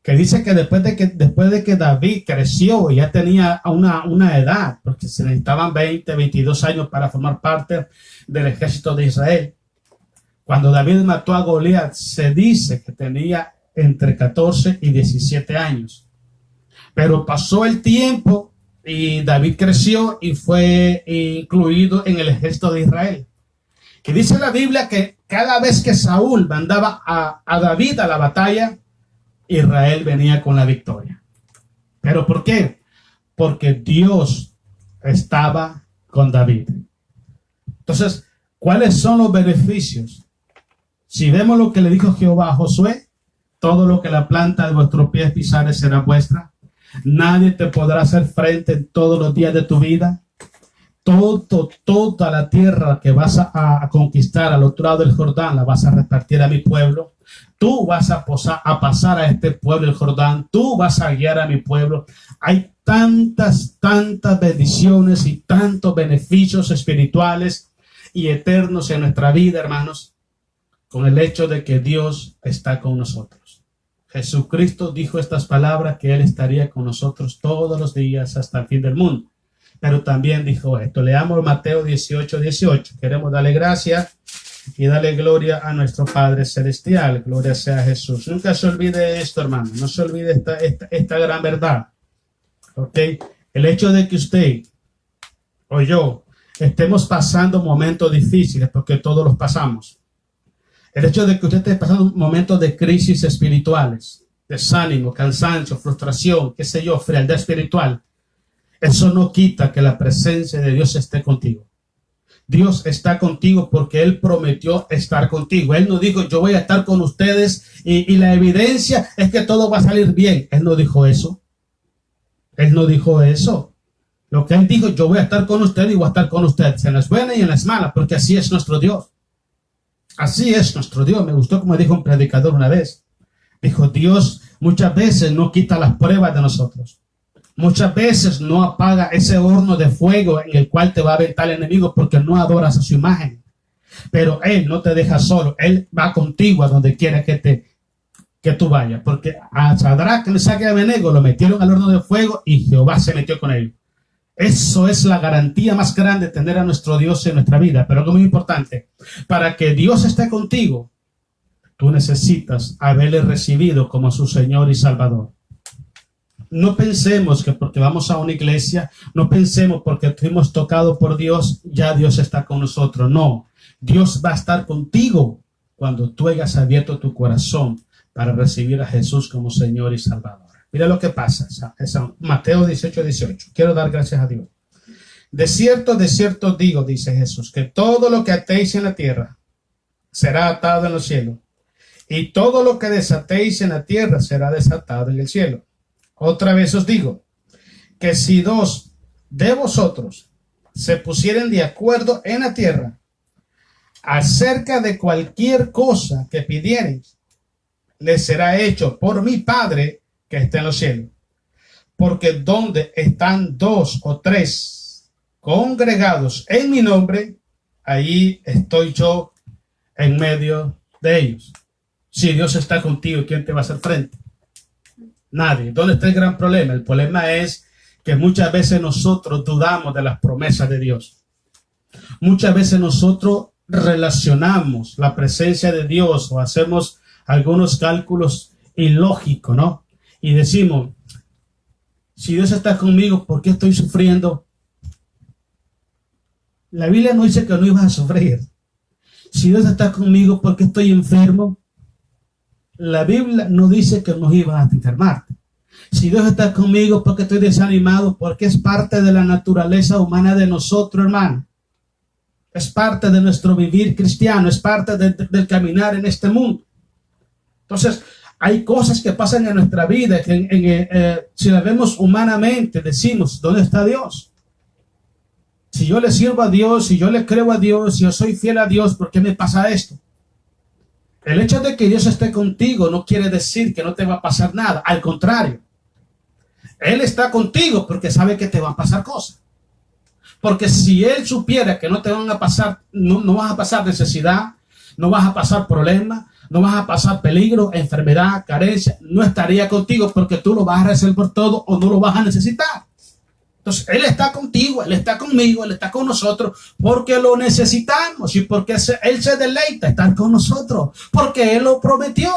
que dice que después de que David creció y ya tenía una edad, porque se necesitaban 22 años para formar parte del ejército de Israel. Cuando David mató a Goliat, se dice que tenía entre 14 y 17 años. Pero pasó el tiempo y David creció y fue incluido en el ejército de Israel. Y dice la Biblia que cada vez que Saúl mandaba a David a la batalla, Israel venía con la victoria. ¿Pero por qué? Porque Dios estaba con David. Entonces, ¿cuáles son los beneficios? Si vemos lo que le dijo Jehová a Josué, todo lo que la planta de vuestros pies pisares será vuestra. Nadie te podrá hacer frente en todos los días de tu vida. Toda la tierra que vas a conquistar al otro lado del Jordán la vas a repartir a mi pueblo. Tú vas a pasar a este pueblo el Jordán. Tú vas a guiar a mi pueblo. Hay tantas bendiciones y tantos beneficios espirituales y eternos en nuestra vida, hermanos, con el hecho de que Dios está con nosotros. Jesucristo dijo estas palabras, que Él estaría con nosotros todos los días hasta el fin del mundo. Pero también dijo esto. Leamos Mateo 18:18. Queremos darle gracias y darle gloria a nuestro Padre Celestial. Gloria sea a Jesús. Nunca se olvide esto, hermano. No se olvide esta gran verdad. ¿Ok? El hecho de que usted o yo estemos pasando momentos difíciles, porque todos los pasamos. El hecho de que usted esté pasando momentos de crisis espirituales, desánimo, cansancio, frustración, qué sé yo, frialdad espiritual, eso no quita que la presencia de Dios esté contigo. Dios está contigo porque Él prometió estar contigo. Él no dijo, yo voy a estar con ustedes y la evidencia es que todo va a salir bien. Él no dijo eso. Él no dijo eso. Lo que Él dijo, yo voy a estar con ustedes y voy a estar con ustedes en las buenas y en las malas, porque así es nuestro Dios. Así es nuestro Dios. Me gustó como dijo un predicador una vez. Dijo, Dios muchas veces no quita las pruebas de nosotros. Muchas veces no apaga ese horno de fuego en el cual te va a aventar el enemigo porque no adoras a su imagen. Pero Él no te deja solo. Él va contigo a donde quiera que tú vayas. Porque a Sadrach, Mesach y Abednego lo metieron al horno de fuego y Jehová se metió con ellos. Eso es la garantía más grande de tener a nuestro Dios en nuestra vida. Pero algo muy importante, para que Dios esté contigo, tú necesitas haberle recibido como su Señor y Salvador. No pensemos que porque vamos a una iglesia, no pensemos porque fuimos tocados por Dios, ya Dios está con nosotros. No, Dios va a estar contigo cuando tú hayas abierto tu corazón para recibir a Jesús como Señor y Salvador. Mira lo que pasa, Mateo 18:18. Quiero dar gracias a Dios. De cierto digo, dice Jesús, que todo lo que atéis en la tierra será atado en los cielos, y todo lo que desatéis en la tierra será desatado en el cielo. Otra vez os digo, que si dos de vosotros se pusieren de acuerdo en la tierra acerca de cualquier cosa que pidiereis, les será hecho por mi Padre que está en los cielos. Porque donde están dos o tres congregados en mi nombre, ahí estoy yo en medio de ellos. Si Dios está contigo, ¿quién te va a hacer frente? Nadie. ¿Dónde está el gran problema? El problema es que muchas veces nosotros dudamos de las promesas de Dios. Muchas veces nosotros relacionamos la presencia de Dios o hacemos algunos cálculos ilógicos, ¿no? Y decimos, si Dios está conmigo, ¿por qué estoy sufriendo? La Biblia no dice que no ibas a sufrir. Si Dios está conmigo, ¿por qué estoy enfermo? La Biblia no dice que no ibas a enfermarte. Si Dios está conmigo, ¿por qué estoy desanimado? Porque es parte de la naturaleza humana de nosotros, hermano. Es parte de nuestro vivir cristiano, es parte del caminar en este mundo. Entonces, hay cosas que pasan en nuestra vida que si las vemos humanamente, decimos, ¿dónde está Dios? Si yo le sirvo a Dios, si yo le creo a Dios, si yo soy fiel a Dios, ¿por qué me pasa esto? El hecho de que Dios esté contigo no quiere decir que no te va a pasar nada. Al contrario, Él está contigo porque sabe que te van a pasar cosas. Porque si Él supiera que no te van a pasar, no vas a pasar necesidad, no vas a pasar problemas, no vas a pasar peligro, enfermedad, carencia, no estaría contigo porque tú lo vas a resolver todo o no lo vas a necesitar. Entonces, Él está contigo, Él está conmigo, Él está con nosotros porque lo necesitamos y porque Él se deleita estar con nosotros, porque Él lo prometió.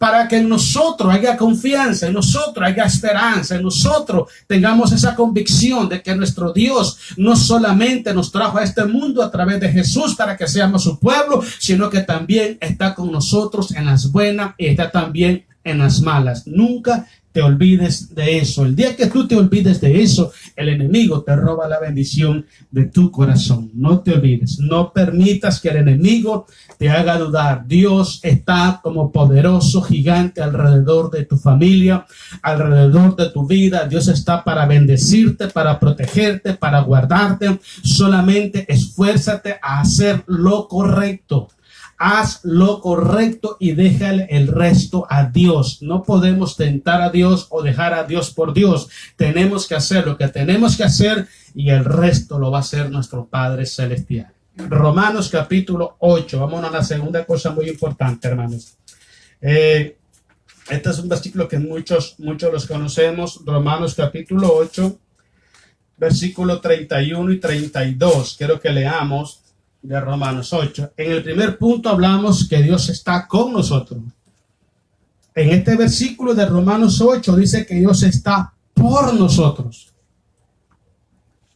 Para que en nosotros haya confianza, en nosotros haya esperanza, en nosotros tengamos esa convicción de que nuestro Dios no solamente nos trajo a este mundo a través de Jesús para que seamos su pueblo, sino que también está con nosotros en las buenas y está también en las malas. Nunca te olvides de eso. El día que tú te olvides de eso, el enemigo te roba la bendición de tu corazón. No te olvides. No permitas que el enemigo te haga dudar. Dios está como poderoso gigante alrededor de tu familia, alrededor de tu vida. Dios está para bendecirte, para protegerte, para guardarte. Solamente esfuérzate a hacer lo correcto. Haz lo correcto y déjale el resto a Dios. No podemos tentar a Dios o dejar a Dios por Dios. Tenemos que hacer lo que tenemos que hacer y el resto lo va a hacer nuestro Padre Celestial. Romanos capítulo 8. Vámonos a la segunda cosa muy importante, hermanos. Este es un versículo que muchos los conocemos. Romanos capítulo 8, versículo 31 y 32. Quiero que leamos de Romanos 8. En el primer punto hablamos que Dios está con nosotros. En este versículo de Romanos 8 dice que Dios está por nosotros.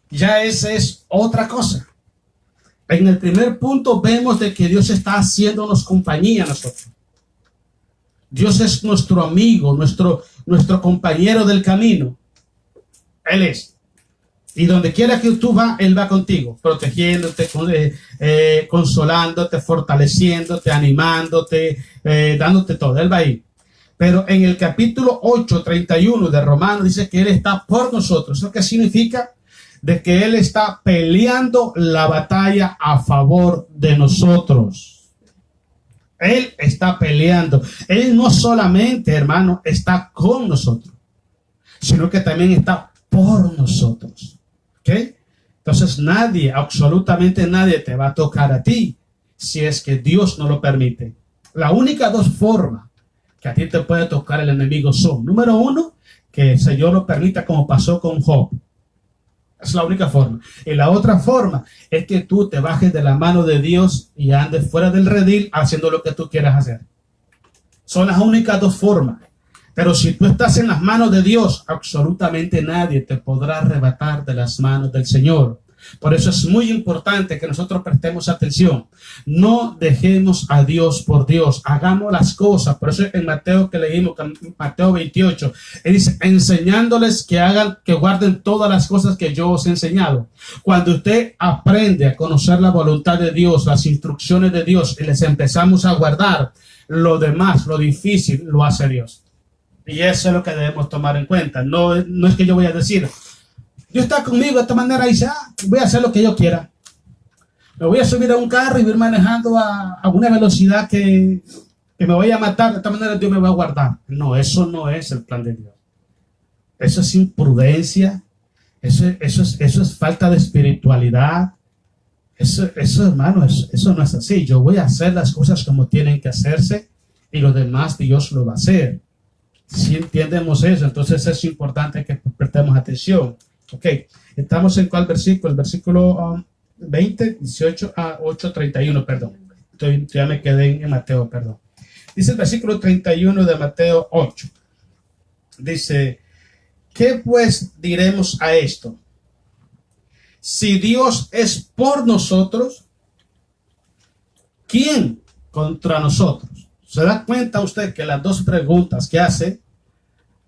Ya esa es otra cosa. En el primer punto vemos de que Dios está haciéndonos compañía a nosotros. Dios es nuestro amigo, nuestro compañero del camino. Él es. Y donde quiera que tú vas, Él va contigo, protegiéndote, consolándote, fortaleciéndote, animándote, dándote todo. Él va ahí. Pero en el capítulo 8, 31 de Romanos dice que Él está por nosotros. ¿Eso qué significa? De que Él está peleando la batalla a favor de nosotros. Él está peleando. Él no solamente, hermano, está con nosotros, sino que también está por nosotros. ¿Ok? Entonces nadie, absolutamente nadie te va a tocar a ti si es que Dios no lo permite. La única dos formas que a ti te puede tocar el enemigo son, número uno, que el Señor lo permita como pasó con Job. Es la única forma. Y la otra forma es que tú te bajes de la mano de Dios y andes fuera del redil haciendo lo que tú quieras hacer. Son las únicas dos formas. Pero si tú estás en las manos de Dios, absolutamente nadie te podrá arrebatar de las manos del Señor. Por eso es muy importante que nosotros prestemos atención. No dejemos a Dios por Dios. Hagamos las cosas. Por eso en Mateo que leímos, Mateo 28, él dice, enseñándoles que hagan, que guarden todas las cosas que yo os he enseñado. Cuando usted aprende a conocer la voluntad de Dios, las instrucciones de Dios, y les empezamos a guardar, lo demás, lo difícil, lo hace Dios. Y eso es lo que debemos tomar en cuenta. No es que yo voy a decir, Dios está conmigo de esta manera y dice, voy a hacer lo que yo quiera. Me voy a subir a un carro y ir manejando a una velocidad que me voy a matar. De esta manera Dios me va a guardar. No, eso no es el plan de Dios. Eso es imprudencia. Eso es falta de espiritualidad. Eso hermano, eso no es así. Yo voy a hacer las cosas como tienen que hacerse y lo demás Dios lo va a hacer. Si entendemos eso, entonces es importante que prestemos atención. Ok, estamos en cuál versículo, el versículo 20, 18 a 8, 31, perdón. Ya me quedé en Mateo, perdón. Dice el versículo 31 de Mateo 8. Dice, ¿qué pues diremos a esto? Si Dios es por nosotros, ¿quién contra nosotros? ¿Se da cuenta usted que las dos preguntas que hace,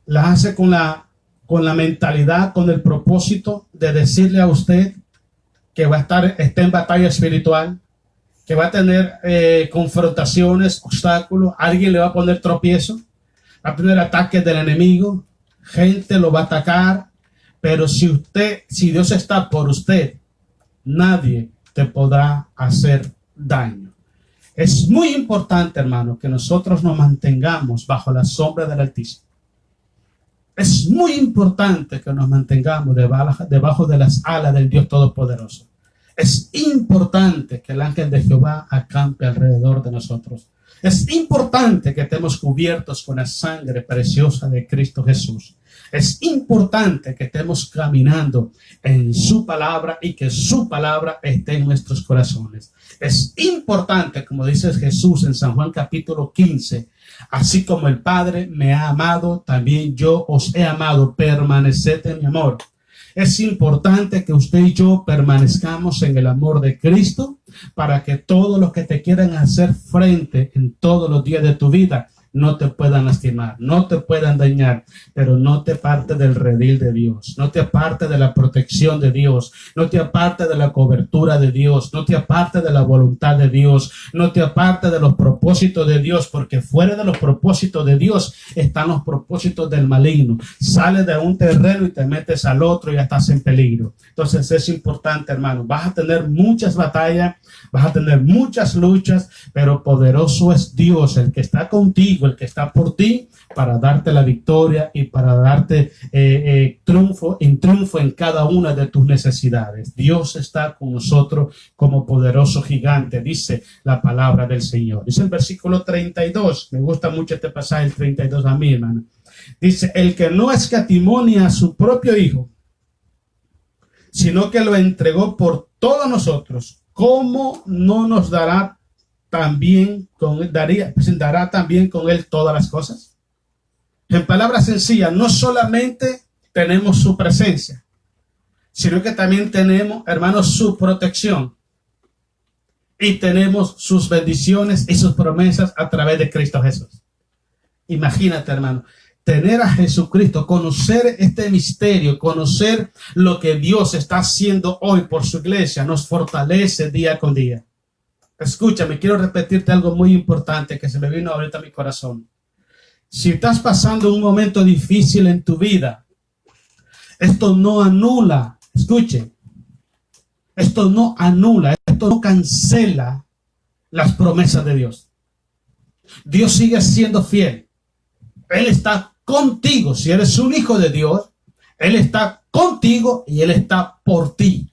las hace con la mentalidad, con el propósito de decirle a usted que está en batalla espiritual, que va a tener confrontaciones, obstáculos, alguien le va a poner tropiezo, va a tener ataques del enemigo, gente lo va a atacar, pero si Dios está por usted, nadie te podrá hacer daño. Es muy importante, hermano, que nosotros nos mantengamos bajo la sombra del Altísimo. Es muy importante que nos mantengamos debajo de las alas del Dios Todopoderoso. Es importante que el ángel de Jehová acampe alrededor de nosotros. Es importante que estemos cubiertos con la sangre preciosa de Cristo Jesús. Es importante que estemos caminando en su palabra y que su palabra esté en nuestros corazones. Es importante, como dice Jesús en San Juan capítulo 15, así como el Padre me ha amado, también yo os he amado, permaneced en mi amor. Es importante que usted y yo permanezcamos en el amor de Cristo para que todos los que te quieran hacer frente en todos los días de tu vida no te puedan lastimar, no te puedan dañar, pero no te apartes del redil de Dios, no te apartes de la protección de Dios, no te apartes de la cobertura de Dios, no te apartes de la voluntad de Dios, no te apartes de los propósitos de Dios, porque fuera de los propósitos de Dios están los propósitos del maligno. Sales de un terreno y te metes al otro y ya estás en peligro. Entonces es importante, hermano, vas a tener muchas batallas, vas a tener muchas luchas, pero poderoso es Dios, el que está contigo, el que está por ti, para darte la victoria y para darte triunfo en cada una de tus necesidades. Dios está con nosotros como poderoso gigante, dice la palabra del Señor. Dice el versículo 32, me gusta mucho este pasaje, el 32 a mí, hermano. Dice, el que no escatimó ni a su propio hijo, sino que lo entregó por todos nosotros, ¿cómo no nos dará también dará también con él todas las cosas? En palabras sencillas, no solamente tenemos su presencia, sino que también tenemos, hermanos, su protección. y tenemos sus bendiciones y sus promesas a través de Cristo Jesús. Imagínate, hermano, tener a Jesucristo, conocer este misterio, conocer lo que Dios está haciendo hoy por su iglesia, nos fortalece día con día. Escúchame, quiero repetirte algo muy importante que se me vino ahorita a mi corazón. Si estás pasando un momento difícil en tu vida, esto no anula, escuche, esto no anula, esto no cancela las promesas de Dios. Dios sigue siendo fiel. Él está contigo. Si eres un hijo de Dios, Él está contigo y Él está por ti.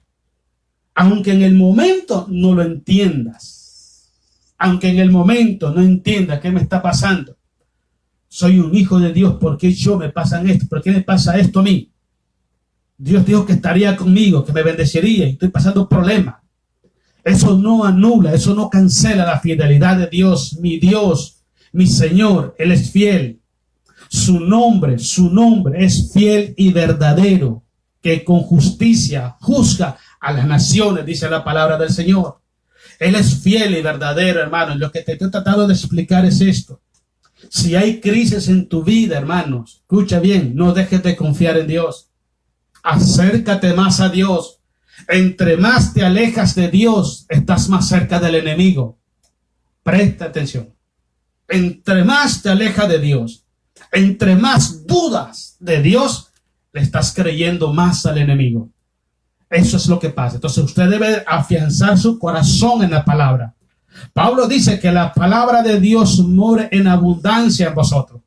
Aunque en el momento no lo entiendas, aunque en el momento no entiendas qué me está pasando, soy un hijo de Dios, ¿por qué yo me pasan esto? ¿Por qué me pasa esto a mí? Dios dijo que estaría conmigo, que me bendeciría y estoy pasando problemas. Eso no anula, eso no cancela la fidelidad de Dios, mi Señor. Él es fiel. Su nombre es fiel y verdadero, que con justicia juzga a las naciones, dice la palabra del Señor. Él es fiel y verdadero, hermano. Lo que te estoy tratando de explicar es esto. Si hay crisis en tu vida, hermanos, escucha bien, no dejes de confiar en Dios. Acércate más a Dios. Entre más te alejas de Dios, estás más cerca del enemigo. Presta atención. Entre más te alejas de Dios, entre más dudas de Dios, le estás creyendo más al enemigo. Eso es lo que pasa. Entonces usted debe afianzar su corazón en la palabra. Pablo dice que la palabra de Dios mora en abundancia en vosotros.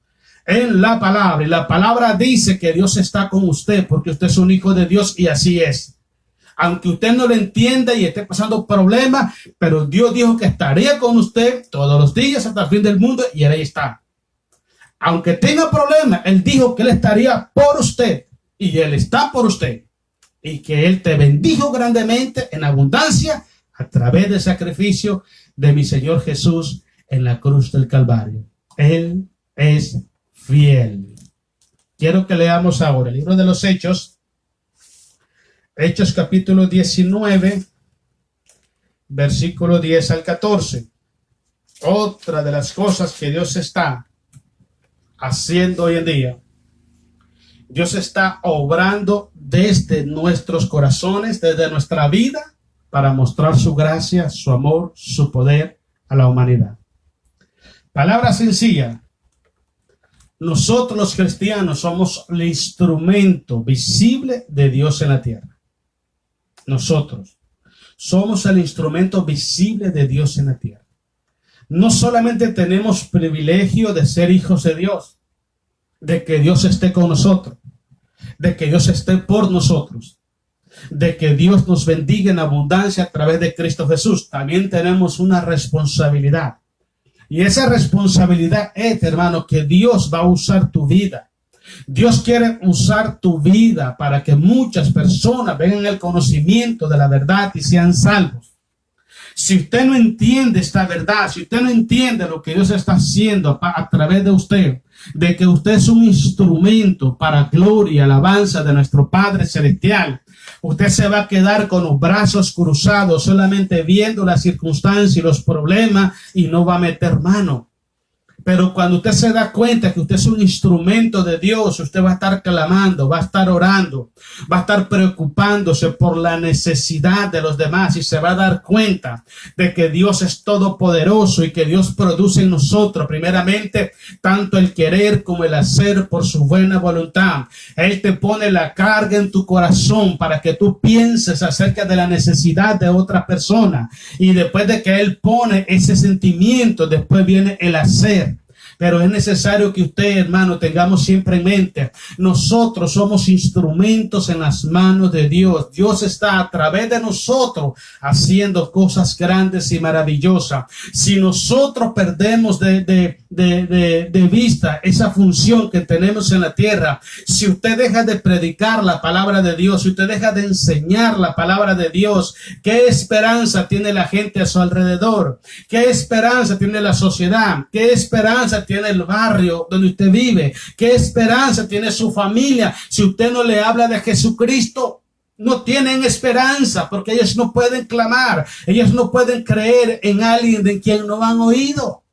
En la palabra. Y la palabra dice que Dios está con usted porque usted es un hijo de Dios y así es. Aunque usted no lo entienda y esté pasando problemas, pero Dios dijo que estaría con usted todos los días hasta el fin del mundo y ahí está. Aunque tenga problemas, Él dijo que Él estaría por usted y Él está por usted. Y que Él te bendijo grandemente en abundancia a través del sacrificio de mi Señor Jesús en la cruz del Calvario. Él es fiel. Quiero que leamos ahora el libro de los Hechos. Hechos capítulo 19, versículo 10 al 14. Otra de las cosas que Dios está haciendo hoy en día. Dios está obrando desde nuestros corazones, desde nuestra vida, para mostrar su gracia, su amor, su poder a la humanidad. Palabra sencilla. Nosotros los cristianos somos el instrumento visible de Dios en la tierra. Nosotros somos el instrumento visible de Dios en la tierra. No solamente tenemos privilegio de ser hijos de Dios, de que Dios esté con nosotros, de que Dios esté por nosotros, de que Dios nos bendiga en abundancia a través de Cristo Jesús. También tenemos una responsabilidad. Y esa responsabilidad es, hermano, que Dios va a usar tu vida. Dios quiere usar tu vida para que muchas personas vengan al conocimiento de la verdad y sean salvos. Si usted no entiende esta verdad, si usted no entiende lo que Dios está haciendo a través de usted, de que usted es un instrumento para gloria y alabanza de nuestro Padre Celestial, usted se va a quedar con los brazos cruzados, solamente viendo las circunstancias y los problemas y no va a meter mano. Pero cuando usted se da cuenta que usted es un instrumento de Dios, usted va a estar clamando, va a estar orando, va a estar preocupándose por la necesidad de los demás y se va a dar cuenta de que Dios es todopoderoso y que Dios produce en nosotros primeramente tanto el querer como el hacer por su buena voluntad. Él te pone la carga en tu corazón para que tú pienses acerca de la necesidad de otra persona y después de que Él pone ese sentimiento, después viene el hacer. Pero es necesario que usted, hermano, tengamos siempre en mente, nosotros somos instrumentos en las manos de Dios. Dios está a través de nosotros haciendo cosas grandes y maravillosas. Si nosotros perdemos de vista esa función que tenemos en la tierra, si usted deja de predicar la palabra de Dios, si usted deja de enseñar la palabra de Dios, ¿qué esperanza tiene la gente a su alrededor? ¿Qué esperanza tiene la sociedad? ¿Qué esperanza tiene el barrio donde usted vive? ¿Qué esperanza tiene su familia si usted no le habla de Jesucristo? No tienen esperanza porque ellos no pueden clamar. Ellos no pueden creer en alguien de quien no han oído.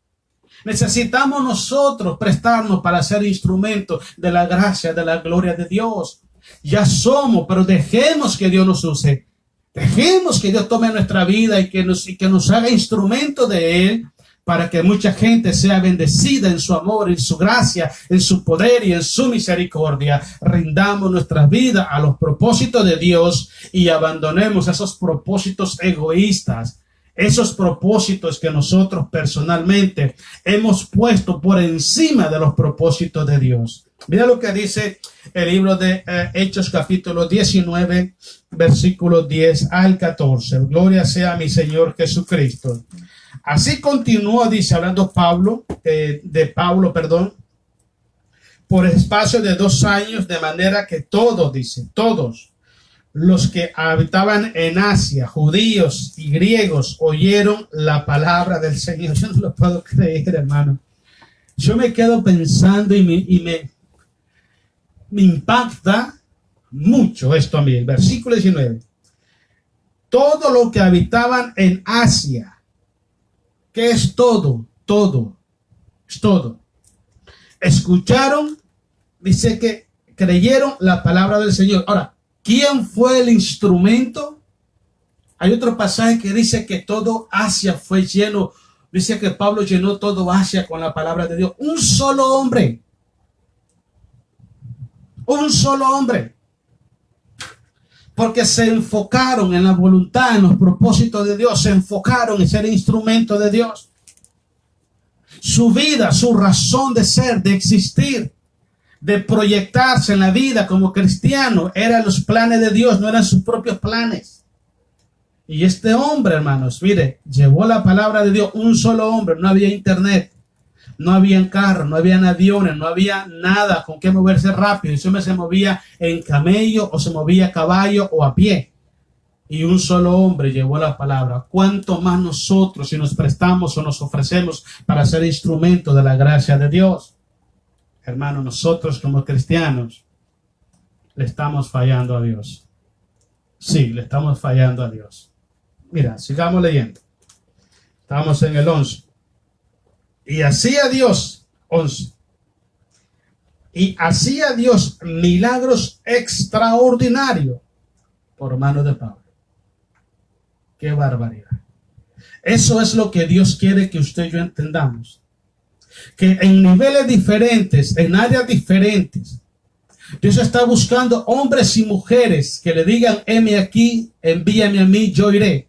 Necesitamos nosotros prestarnos para ser instrumentos de la gracia, de la gloria de Dios. Ya somos, pero dejemos que Dios nos use. Dejemos que Dios tome nuestra vida y que nos haga instrumento de Él para que mucha gente sea bendecida en su amor, en su gracia, en su poder y en su misericordia. Rindamos nuestra vida a los propósitos de Dios y abandonemos esos propósitos egoístas, esos propósitos que nosotros personalmente hemos puesto por encima de los propósitos de Dios. Mira lo que dice el libro de Hechos capítulo 19, versículos 10 al 14. Gloria sea a mi Señor Jesucristo. Así continuó, dice, hablando Pablo, por espacio de 2 años, de manera que todos, dice, todos los que habitaban en Asia, judíos y griegos, oyeron la palabra del Señor. Yo no lo puedo creer, hermano. Yo me quedo pensando y me impacta mucho esto a mí. El versículo 19. Todo lo que habitaban en Asia. ¿Qué es todo? Todo. Es todo. Escucharon, dice que creyeron la palabra del Señor. Ahora, ¿quién fue el instrumento? Hay otro pasaje que dice que todo Asia fue lleno. Dice que Pablo llenó todo Asia con la palabra de Dios. Un solo hombre. Un solo hombre. Porque se enfocaron en la voluntad, en los propósitos de Dios. Se enfocaron en ser instrumento de Dios. Su vida, su razón de ser, de existir, de proyectarse en la vida como cristiano, eran los planes de Dios, no eran sus propios planes. Y este hombre, hermanos, mire, llevó la palabra de Dios, un solo hombre. No había internet, no había carros, no había aviones, no había nada con que moverse rápido. Eso se movía en camello o se movía a caballo o a pie. Y un solo hombre llevó la palabra. ¿Cuánto más nosotros si nos prestamos o nos ofrecemos para ser instrumento de la gracia de Dios? Hermano, nosotros como cristianos le estamos fallando a Dios. Sí, le estamos fallando a Dios. Mira, sigamos leyendo. Estamos en el 11. Y hacía Dios, 11. Y hacía Dios milagros extraordinarios por mano de Pablo. ¡Qué barbaridad! Eso es lo que Dios quiere que usted y yo entendamos. Que en niveles diferentes, en áreas diferentes, Dios está buscando hombres y mujeres que le digan, heme aquí, envíame a mí, yo iré.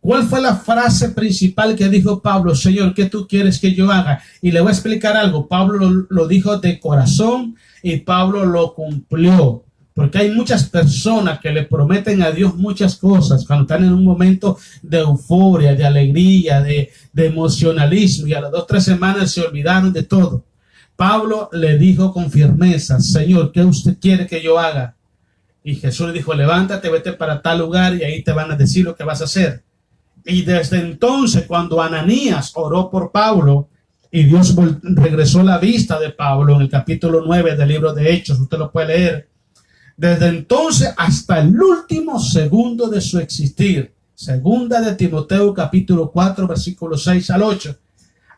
¿Cuál fue la frase principal que dijo Pablo? Señor, ¿qué tú quieres que yo haga? Y le voy a explicar algo. Pablo lo dijo de corazón y Pablo lo cumplió. Porque hay muchas personas que le prometen a Dios muchas cosas cuando están en un momento de euforia, de alegría, de emocionalismo, y a las 2 o 3 semanas se olvidaron de todo. Pablo le dijo con firmeza, Señor, ¿qué usted quiere que yo haga? Y Jesús le dijo, levántate, vete para tal lugar y ahí te van a decir lo que vas a hacer. Y desde entonces, cuando Ananías oró por Pablo y Dios regresó la vista de Pablo en el capítulo 9 del libro de Hechos, usted lo puede leer. Desde entonces hasta el último segundo de su existir, segunda de Timoteo capítulo 4 versículos 6 al 8,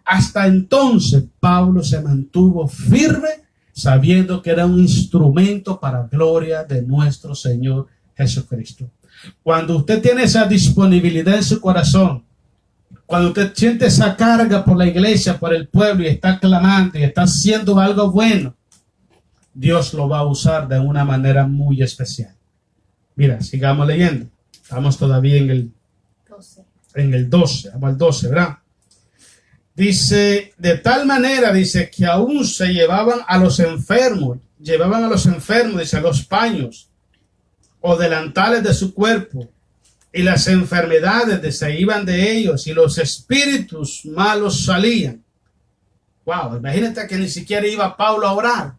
hasta entonces Pablo se mantuvo firme sabiendo que era un instrumento para gloria de nuestro Señor Jesucristo. Cuando usted tiene esa disponibilidad en su corazón, cuando usted siente esa carga por la iglesia, por el pueblo y está clamando y está haciendo algo bueno, Dios lo va a usar de una manera muy especial. Mira, sigamos leyendo. Estamos todavía en el 12, vamos al 12, ¿verdad? Dice, de tal manera, dice, que aún se llevaban a los enfermos, dice, los paños o delantales de su cuerpo, y las enfermedades se iban de ellos, y los espíritus malos salían. Wow, imagínate que ni siquiera iba Pablo a orar.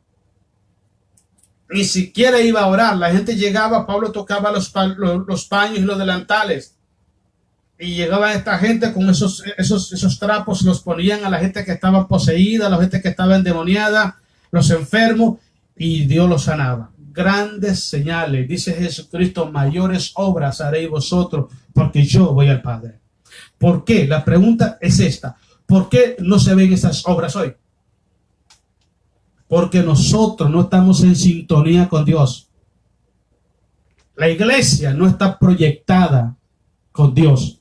Ni siquiera iba a orar. La gente llegaba, Pablo tocaba los paños y los delantales. Y llegaba esta gente con esos trapos, los ponían a la gente que estaba poseída, a la gente que estaba endemoniada, los enfermos, y Dios los sanaba. grandes señales. Dice Jesucristo, mayores obras haréis vosotros, porque yo voy al Padre. ¿Por qué? La pregunta es esta. ¿Por qué no se ven esas obras hoy? Porque nosotros no estamos en sintonía con Dios. La iglesia no está proyectada con Dios.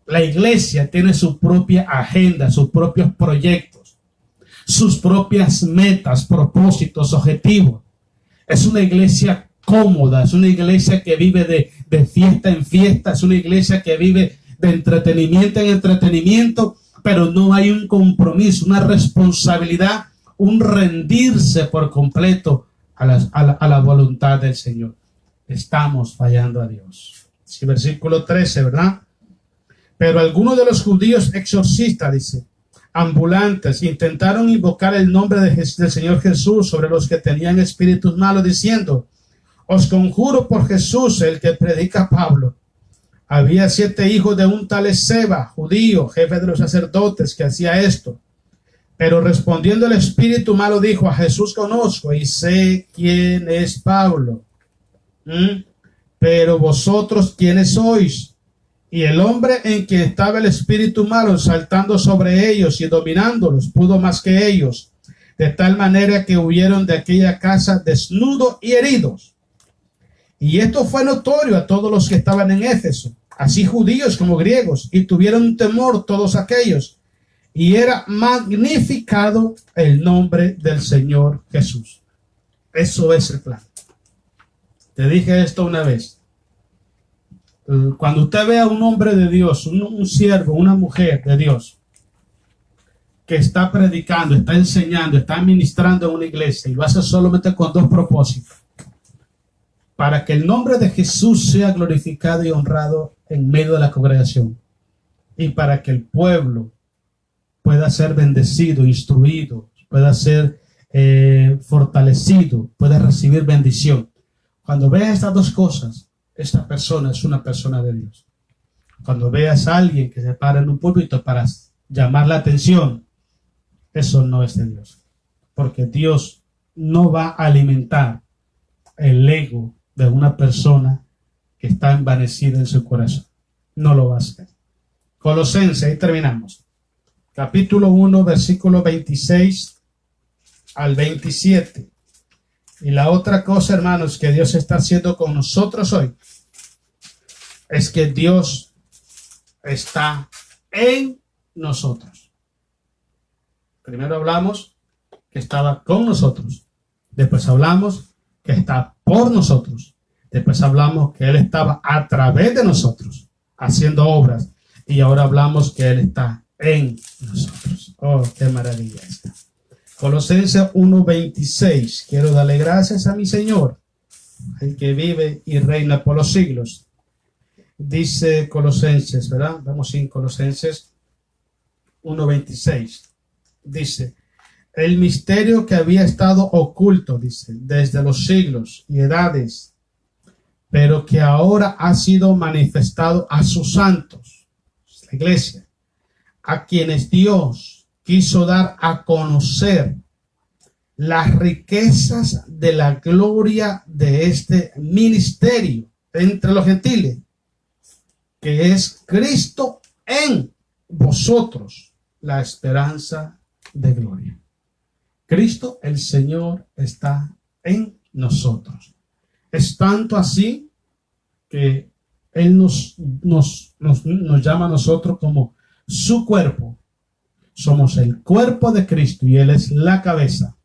La iglesia tiene su propia agenda, sus propios proyectos, sus propias metas, propósitos, objetivos. Es una iglesia cómoda, es una iglesia que vive de fiesta en fiesta, es una iglesia que vive de entretenimiento en entretenimiento, pero no hay un compromiso, una responsabilidad, un rendirse por completo a la voluntad del Señor. Estamos fallando a Dios. Sí, versículo 13, ¿verdad? Pero algunos de los judíos exorcistas, dice, ambulantes, intentaron invocar el nombre del Señor Jesús sobre los que tenían espíritus malos, diciendo, os conjuro por Jesús, el que predica Pablo. Había 7 hijos de un tal Esceva, judío, jefe de los sacerdotes, que hacía esto. Pero respondiendo el espíritu malo dijo, a Jesús conozco y sé quién es Pablo. Pero vosotros, ¿quiénes sois? Y el hombre en quien estaba el espíritu malo, saltando sobre ellos y dominándolos, pudo más que ellos, de tal manera que huyeron de aquella casa desnudos y heridos. Y esto fue notorio a todos los que estaban en Éfeso, así judíos como griegos, y tuvieron temor todos aquellos. Y era magnificado el nombre del Señor Jesús. Eso es el plan. Te dije esto una vez. Cuando usted ve a un hombre de Dios, un siervo, una mujer de Dios, que está predicando, está enseñando, está ministrando en una iglesia, y lo hace solamente con 2 propósitos. Para que el nombre de Jesús sea glorificado y honrado en medio de la congregación. Y para que el pueblo pueda ser bendecido, instruido, pueda ser fortalecido, pueda recibir bendición. Cuando veas estas 2 cosas, esta persona es una persona de Dios. Cuando veas a alguien que se para en un púlpito para llamar la atención, eso no es de Dios. Porque Dios no va a alimentar el ego de una persona que está envanecida en su corazón. No lo va a hacer. Colosenses, ahí terminamos. Capítulo 1, versículo 26 al 27. Y la otra cosa, hermanos, que Dios está haciendo con nosotros hoy, es que Dios está en nosotros. Primero hablamos que estaba con nosotros. Después hablamos que está por nosotros. Después hablamos que Él estaba a través de nosotros, haciendo obras. Y ahora hablamos que Él está en nosotros. Oh, qué maravilla esta. Colosenses 1:26. Quiero darle gracias a mi Señor, el que vive y reina por los siglos. Dice Colosenses, ¿verdad? Vamos en Colosenses 1:26. Dice, el misterio que había estado oculto, dice, desde los siglos y edades, pero que ahora ha sido manifestado a sus santos, la iglesia, a quienes Dios quiso dar a conocer las riquezas de la gloria de este ministerio entre los gentiles, que es Cristo en vosotros, la esperanza de gloria. Cristo, el Señor, está en nosotros. Es tanto así que Él nos llama a nosotros como su cuerpo. Somos el cuerpo de Cristo y Él es la cabeza.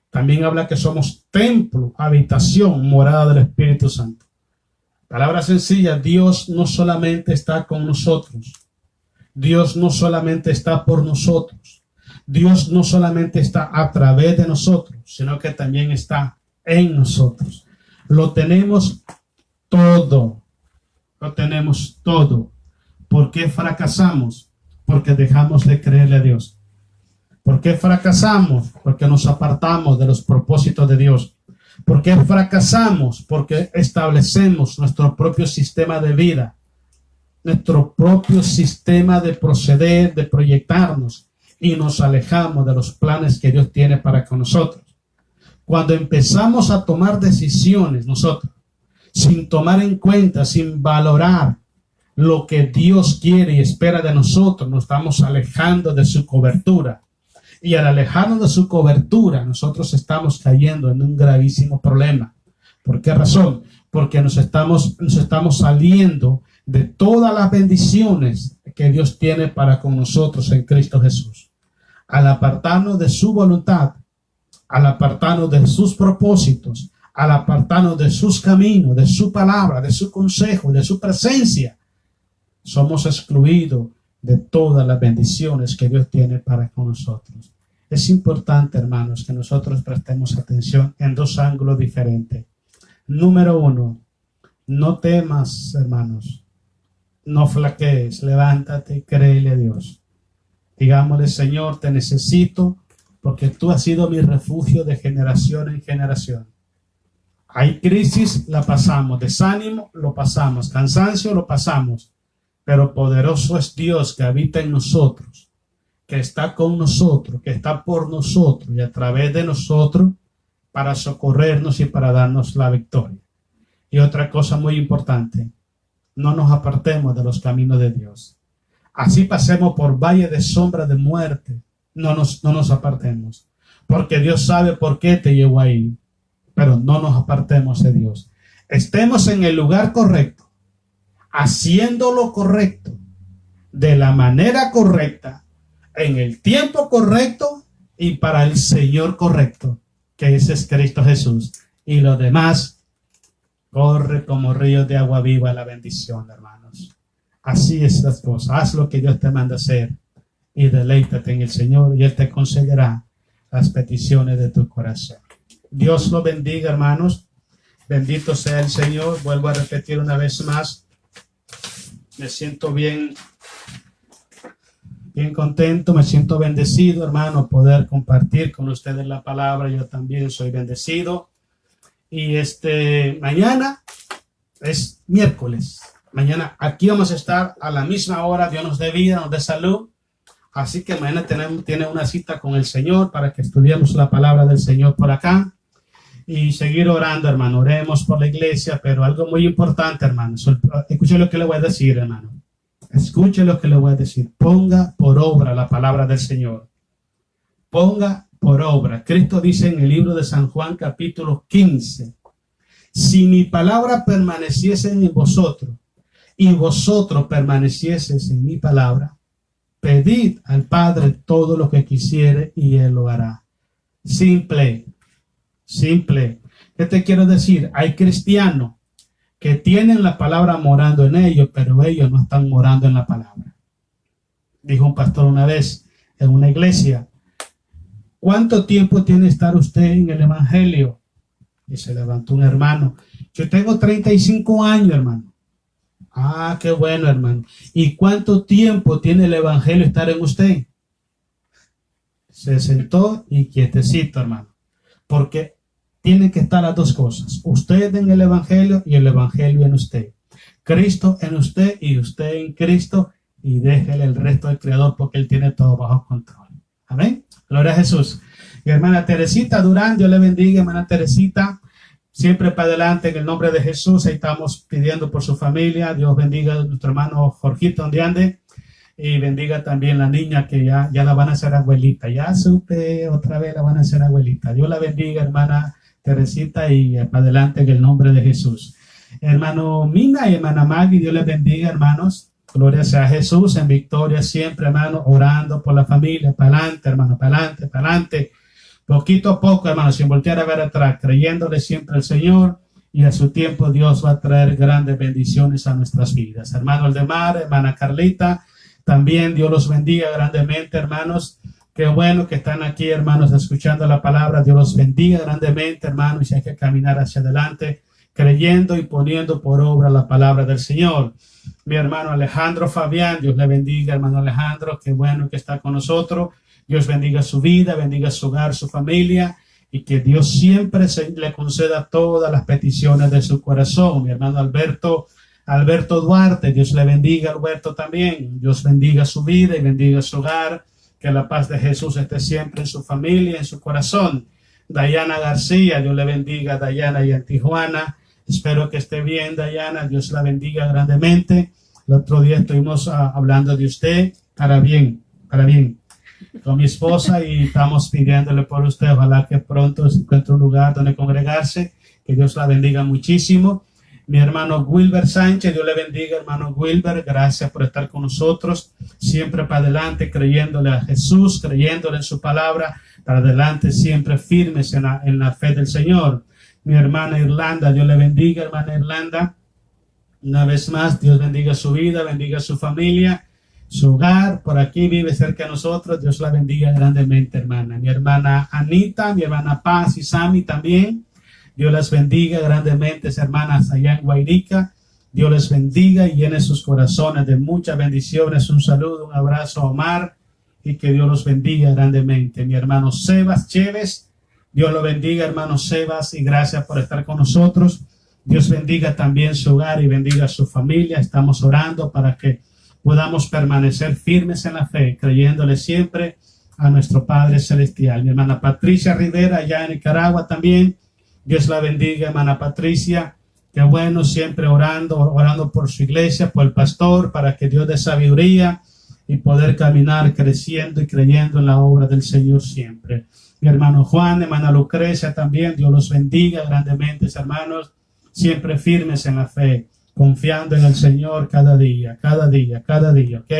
También habla que somos templo, habitación, morada del Espíritu Santo. Palabra sencilla, Dios no solamente está con nosotros. Dios no solamente está por nosotros. Dios no solamente está a través de nosotros, sino que también está en nosotros. Lo tenemos todo. Lo tenemos todo. ¿Por qué fracasamos? Porque dejamos de creerle a Dios. ¿Por qué fracasamos? Porque nos apartamos de los propósitos de Dios. ¿Por qué fracasamos? Porque establecemos nuestro propio sistema de vida, nuestro propio sistema de proceder, de proyectarnos, y nos alejamos de los planes que Dios tiene para con nosotros. Cuando empezamos a tomar decisiones nosotros, sin tomar en cuenta, sin valorar lo que Dios quiere y espera de nosotros, nos estamos alejando de su cobertura. Y al alejarnos de su cobertura, nosotros estamos cayendo en un gravísimo problema. ¿Por qué razón? Porque nos estamos saliendo de todas las bendiciones que Dios tiene para con nosotros en Cristo Jesús. Al apartarnos de su voluntad, al apartarnos de sus propósitos, al apartarnos de sus caminos, de su palabra, de su consejo, de su presencia, somos excluidos de todas las bendiciones que Dios tiene para con nosotros. Es importante, hermanos, que nosotros prestemos atención en dos ángulos diferentes. Número uno, no temas, hermanos, no flaquees, levántate y créele a Dios. Digámosle, Señor, te necesito porque tú has sido mi refugio de generación en generación. Hay crisis, la pasamos, desánimo, lo pasamos, cansancio, lo pasamos, pero poderoso es Dios que habita en nosotros, que está con nosotros, que está por nosotros y a través de nosotros para socorrernos y para darnos la victoria. Y otra cosa muy importante, no nos apartemos de los caminos de Dios. Así pasemos por valle de sombra de muerte, no nos apartemos, porque Dios sabe por qué te llevó ahí, pero no nos apartemos de Dios. Estemos en el lugar correcto, haciendo lo correcto, de la manera correcta, en el tiempo correcto y para el Señor correcto, que ese es Cristo Jesús. Y lo demás corre como ríos de agua viva la bendición, hermanos. Así es las cosas. Haz lo que Dios te manda hacer y deleítate en el Señor y Él te concederá las peticiones de tu corazón. Dios lo bendiga, hermanos. Bendito sea el Señor. Vuelvo a repetir una vez más. Me siento bien contento, me siento bendecido, hermano, poder compartir con ustedes la palabra. Yo también soy bendecido. Y mañana es miércoles. Mañana aquí vamos a estar a la misma hora. Dios nos dé vida, nos dé salud. Así que mañana tiene una cita con el Señor para que estudiemos la palabra del Señor por acá. Y seguir orando, hermano. Oremos por la iglesia, pero algo muy importante, hermano. Escuche lo que le voy a decir, hermano. Escuche lo que le voy a decir. Ponga por obra la palabra del Señor. Ponga por obra. Cristo dice en el libro de San Juan, capítulo 15. Si mi palabra permaneciese en vosotros y vosotros permanecieseis en mi palabra, pedid al Padre todo lo que quisiere y Él lo hará. Simple. ¿Qué te quiero decir? Hay cristianos que tienen la palabra morando en ellos, pero ellos no están morando en la palabra. Dijo un pastor una vez en una iglesia, ¿cuánto tiempo tiene que estar usted en el evangelio? Y se levantó un hermano. Yo tengo 35 años, hermano. Ah, qué bueno, hermano. ¿Y cuánto tiempo tiene el evangelio estar en usted? Se sentó y quietecito, hermano. Porque tienen que estar las dos cosas. Usted en el evangelio y el evangelio en usted. Cristo en usted y usted en Cristo. Y déjele el resto al Creador porque Él tiene todo bajo control. Amén. Gloria a Jesús. Y hermana Teresita Durán, Dios le bendiga, hermana Teresita. Siempre para adelante en el nombre de Jesús. Ahí estamos pidiendo por su familia. Dios bendiga a nuestro hermano Jorgito donde ande. Y bendiga también la niña que ya la van a hacer abuelita. Ya supe, otra vez la van a hacer abuelita. Dios la bendiga, hermana Teresita, y para adelante en el nombre de Jesús. Hermano Mina y hermana Maggie, Dios les bendiga, hermanos. Gloria sea a Jesús, en victoria siempre, hermano, orando por la familia. Para adelante, hermano, para adelante, para adelante. Poquito a poco, hermano, sin voltear a ver atrás, creyéndole siempre al Señor, y a su tiempo Dios va a traer grandes bendiciones a nuestras vidas. Hermano Aldemar, hermana Carlita, también Dios los bendiga grandemente, hermanos. Qué bueno que están aquí, hermanos, escuchando la palabra. Dios los bendiga grandemente, hermanos, y si hay que caminar hacia adelante, creyendo y poniendo por obra la palabra del Señor. Mi hermano Alejandro Fabián, Dios le bendiga, hermano Alejandro, qué bueno que está con nosotros. Dios bendiga su vida, bendiga su hogar, su familia, y que Dios siempre le conceda todas las peticiones de su corazón. Mi hermano Alberto Duarte, Dios le bendiga, Alberto también. Dios bendiga su vida y bendiga su hogar. Que la paz de Jesús esté siempre en su familia, en su corazón. Dayana García, Dios le bendiga a Dayana y en Tijuana. Espero que esté bien, Dayana. Dios la bendiga grandemente. El otro día estuvimos hablando de usted para bien, con mi esposa y estamos pidiéndole por usted. Ojalá que pronto se encuentre un lugar donde congregarse. Que Dios la bendiga muchísimo. Mi hermano Wilber Sánchez, Dios le bendiga, hermano Wilber. Gracias por estar con nosotros. Siempre para adelante, creyéndole a Jesús, creyéndole en su palabra. Para adelante, siempre firmes en la fe del Señor. Mi hermana Irlanda, Dios le bendiga, hermana Irlanda. Una vez más, Dios bendiga su vida, bendiga su familia, su hogar. Por aquí vive cerca de nosotros. Dios la bendiga grandemente, hermana. Mi hermana Anita, mi hermana Paz y Sami también. Dios les bendiga grandemente, hermanas allá en Guairica. Dios les bendiga y llene sus corazones de muchas bendiciones. Un saludo, un abrazo a Omar y que Dios los bendiga grandemente. Mi hermano Sebas Chévez, Dios lo bendiga, hermano Sebas, y gracias por estar con nosotros. Dios bendiga también su hogar y bendiga su familia. Estamos orando para que podamos permanecer firmes en la fe, creyéndole siempre a nuestro Padre Celestial. Mi hermana Patricia Rivera, allá en Nicaragua también. Dios la bendiga, hermana Patricia. Qué bueno, siempre orando por su iglesia, por el pastor, para que Dios dé sabiduría y poder caminar creciendo y creyendo en la obra del Señor siempre. Mi hermano Juan, hermana Lucrecia también, Dios los bendiga grandemente, hermanos, siempre firmes en la fe, confiando en el Señor cada día, ¿ok?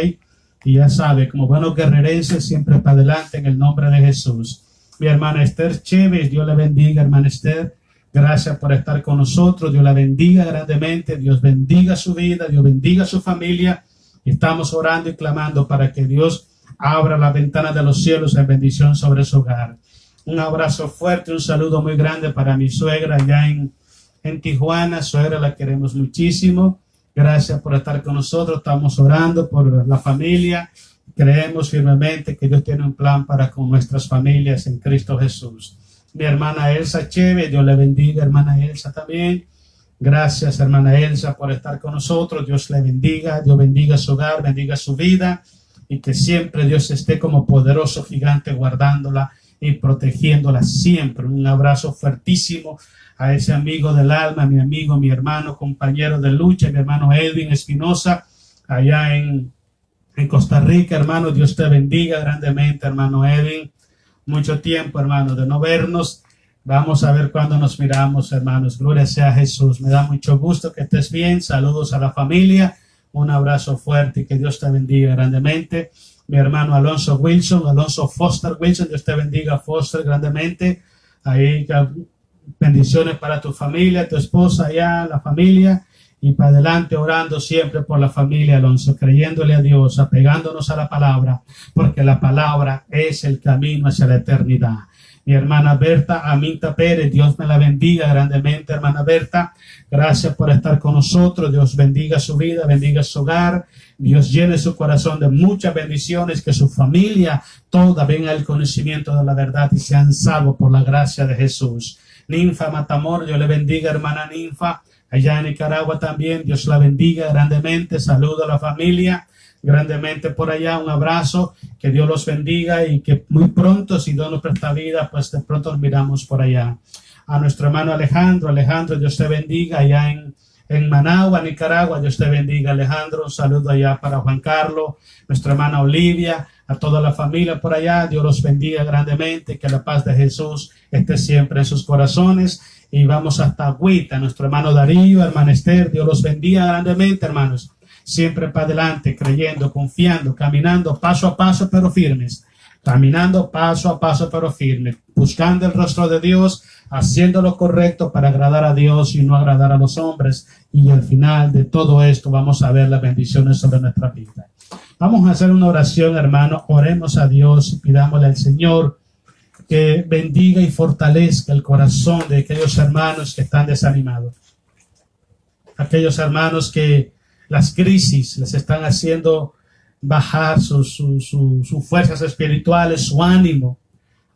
Y ya sabe, como buenos guerrerenses, siempre para adelante en el nombre de Jesús. Mi hermana Esther Chévez, Dios la bendiga, hermana Esther. Gracias por estar con nosotros. Dios la bendiga grandemente. Dios bendiga su vida. Dios bendiga su familia. Estamos orando y clamando para que Dios abra la ventana de los cielos en bendición sobre su hogar. Un abrazo fuerte, un saludo muy grande para mi suegra allá en Tijuana. Suegra, la queremos muchísimo. Gracias por estar con nosotros. Estamos orando por la familia. Creemos firmemente que Dios tiene un plan para con nuestras familias en Cristo Jesús. Mi hermana Elsa Chévez, Dios le bendiga, hermana Elsa también. Gracias, hermana Elsa, por estar con nosotros. Dios le bendiga, Dios bendiga su hogar, bendiga su vida y que siempre Dios esté como poderoso gigante guardándola y protegiéndola siempre. Un abrazo fuertísimo a ese amigo del alma, mi amigo, mi hermano, compañero de lucha, mi hermano Edwin Espinosa, allá en Costa Rica, hermano. Dios te bendiga grandemente, hermano Edwin. Mucho tiempo, hermano, de no vernos. Vamos a ver cuándo nos miramos, hermanos. Gloria sea a Jesús. Me da mucho gusto que estés bien. Saludos a la familia. Un abrazo fuerte y que Dios te bendiga grandemente. Mi hermano Alonso Wilson, Alonso Foster Wilson, Dios te bendiga, Foster, grandemente. Ahí, bendiciones para tu familia, tu esposa allá, la familia. Y para adelante orando siempre por la familia, Alonso, creyéndole a Dios, apegándonos a la palabra, porque la palabra es el camino hacia la eternidad. Mi hermana Berta Aminta Pérez, Dios me la bendiga grandemente, hermana Berta. Gracias por estar con nosotros. Dios bendiga su vida, bendiga su hogar. Dios llene su corazón de muchas bendiciones, que su familia toda venga al conocimiento de la verdad y sean salvos por la gracia de Jesús. Ninfa Matamor, Dios le bendiga, hermana Ninfa. Allá en Nicaragua también, Dios la bendiga grandemente. Saludo a la familia grandemente por allá. Un abrazo, que Dios los bendiga y que muy pronto, si Dios nos presta vida, pues de pronto nos miramos por allá. A nuestro hermano Alejandro, Dios te bendiga allá en Managua, Nicaragua. Dios te bendiga, Alejandro. Un saludo allá para Juan Carlos, nuestra hermana Olivia, a toda la familia por allá. Dios los bendiga grandemente, que la paz de Jesús esté siempre en sus corazones. Y vamos hasta Agüita, nuestro hermano Darío, hermana Esther. Dios los bendiga grandemente, hermanos. Siempre para adelante, creyendo, confiando, caminando paso a paso, pero firmes. Caminando paso a paso, pero firmes. Buscando el rostro de Dios, haciendo lo correcto para agradar a Dios y no agradar a los hombres. Y al final de todo esto vamos a ver las bendiciones sobre nuestra vida. Vamos a hacer una oración, hermano. Oremos a Dios y pidámosle al Señor que bendiga y fortalezca el corazón de aquellos hermanos que están desanimados. Aquellos hermanos que las crisis les están haciendo bajar sus fuerzas espirituales, su ánimo.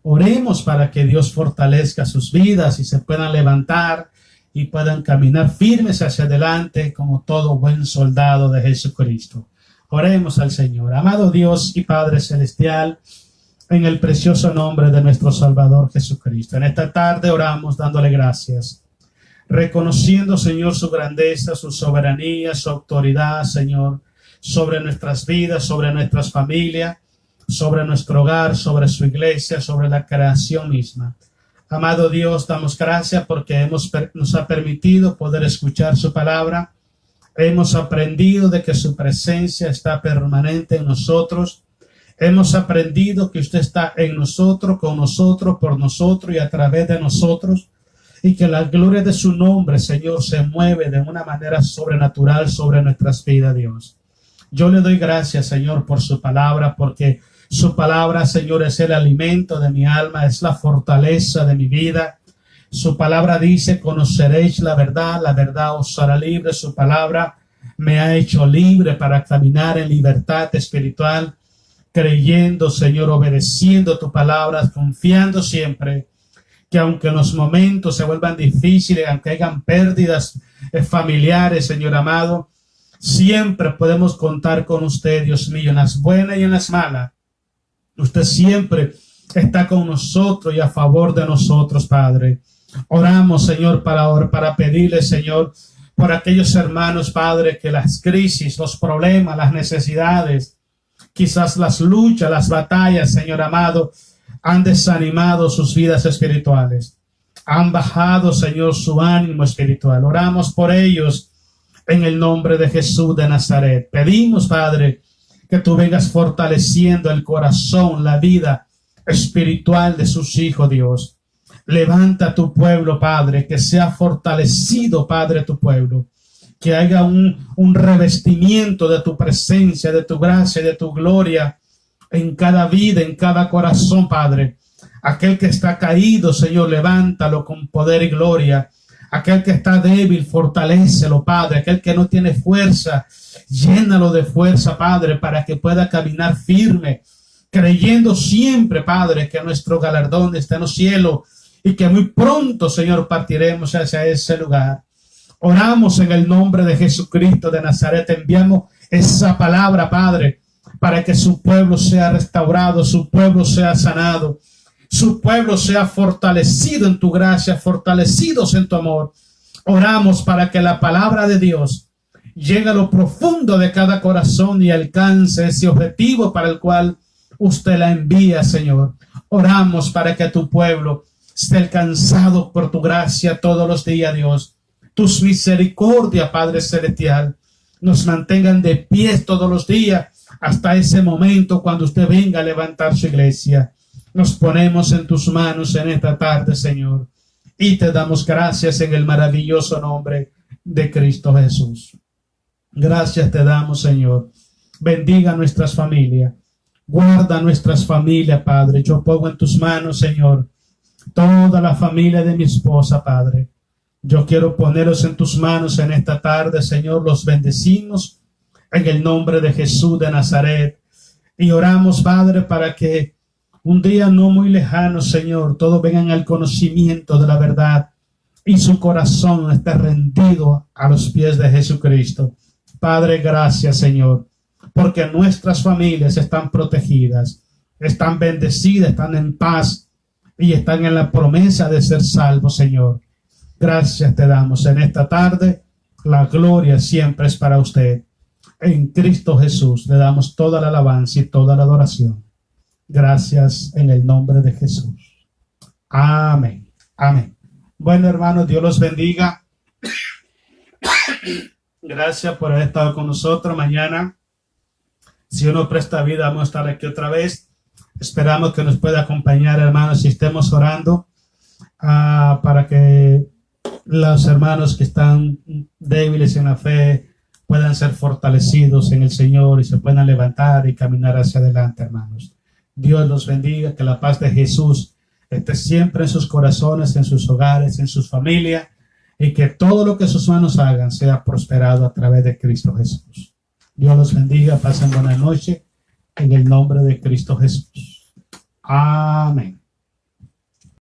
Oremos para que Dios fortalezca sus vidas y se puedan levantar y puedan caminar firmes hacia adelante como todo buen soldado de Jesucristo. Oremos al Señor. Amado Dios y Padre Celestial, en el precioso nombre de nuestro Salvador Jesucristo. En esta tarde oramos dándole gracias, reconociendo, Señor, su grandeza, su soberanía, su autoridad, Señor, sobre nuestras vidas, sobre nuestras familias, sobre nuestro hogar, sobre su iglesia, sobre la creación misma. Amado Dios, damos gracias porque nos ha permitido poder escuchar su palabra. Hemos aprendido de que su presencia está permanente en nosotros. Hemos aprendido que usted está en nosotros, con nosotros, por nosotros y a través de nosotros. Y que la gloria de su nombre, Señor, se mueve de una manera sobrenatural sobre nuestras vidas, Dios. Yo le doy gracias, Señor, por su palabra, porque su palabra, Señor, es el alimento de mi alma, es la fortaleza de mi vida. Su palabra dice, conoceréis la verdad os hará libre. Su palabra me ha hecho libre para caminar en libertad espiritual, creyendo, Señor, obedeciendo tu palabra, confiando siempre que aunque los momentos se vuelvan difíciles, aunque hayan pérdidas familiares, Señor amado, siempre podemos contar con usted, Dios mío, en las buenas y en las malas. Usted siempre está con nosotros y a favor de nosotros, Padre. Oramos, Señor, para pedirle, Señor, por aquellos hermanos, Padre, que las crisis, los problemas, las necesidades, quizás las luchas, las batallas, Señor amado, han desanimado sus vidas espirituales. Han bajado, Señor, su ánimo espiritual. Oramos por ellos en el nombre de Jesús de Nazaret. Pedimos, Padre, que tú vengas fortaleciendo el corazón, la vida espiritual de sus hijos, Dios. Levanta tu pueblo, Padre, que sea fortalecido, Padre, tu pueblo. Que haya un revestimiento de tu presencia, de tu gracia, de tu gloria en cada vida, en cada corazón, Padre. Aquel que está caído, Señor, levántalo con poder y gloria. Aquel que está débil, fortalécelo, Padre. Aquel que no tiene fuerza, llénalo de fuerza, Padre, para que pueda caminar firme, creyendo siempre, Padre, que nuestro galardón está en los cielos y que muy pronto, Señor, partiremos hacia ese lugar. Oramos en el nombre de Jesucristo de Nazaret. Enviamos esa palabra, Padre, para que su pueblo sea restaurado, su pueblo sea sanado, su pueblo sea fortalecido en tu gracia, fortalecidos en tu amor. Oramos para que la palabra de Dios llegue a lo profundo de cada corazón y alcance ese objetivo para el cual usted la envía, Señor. Oramos para que tu pueblo esté alcanzado por tu gracia todos los días, Dios. Tus misericordias, Padre celestial, nos mantengan de pie todos los días hasta ese momento cuando usted venga a levantar su iglesia. Nos ponemos en tus manos en esta tarde, Señor, y te damos gracias en el maravilloso nombre de Cristo Jesús. Gracias te damos, Señor. Bendiga nuestras familias. Guarda nuestras familias, Padre. Yo pongo en tus manos, Señor, toda la familia de mi esposa, Padre. Yo quiero ponerlos en tus manos en esta tarde, Señor. Los bendecimos en el nombre de Jesús de Nazaret. Y oramos, Padre, para que un día no muy lejano, Señor, todos vengan al conocimiento de la verdad y su corazón esté rendido a los pies de Jesucristo. Padre, gracias, Señor, porque nuestras familias están protegidas, están bendecidas, están en paz y están en la promesa de ser salvos, Señor. Gracias te damos en esta tarde. La gloria siempre es para usted. En Cristo Jesús le damos toda la alabanza y toda la adoración. Gracias en el nombre de Jesús. Amén. Amén. Bueno, hermanos, Dios los bendiga. Gracias por haber estado con nosotros. Mañana, si uno presta vida, vamos a estar aquí otra vez. Esperamos que nos pueda acompañar, hermanos, y estemos orando para que los hermanos que están débiles en la fe puedan ser fortalecidos en el Señor y se puedan levantar y caminar hacia adelante, hermanos. Dios los bendiga, que la paz de Jesús esté siempre en sus corazones, en sus hogares, en sus familias, y que todo lo que sus manos hagan sea prosperado a través de Cristo Jesús. Dios los bendiga, pasen buena noche en el nombre de Cristo Jesús. Amén.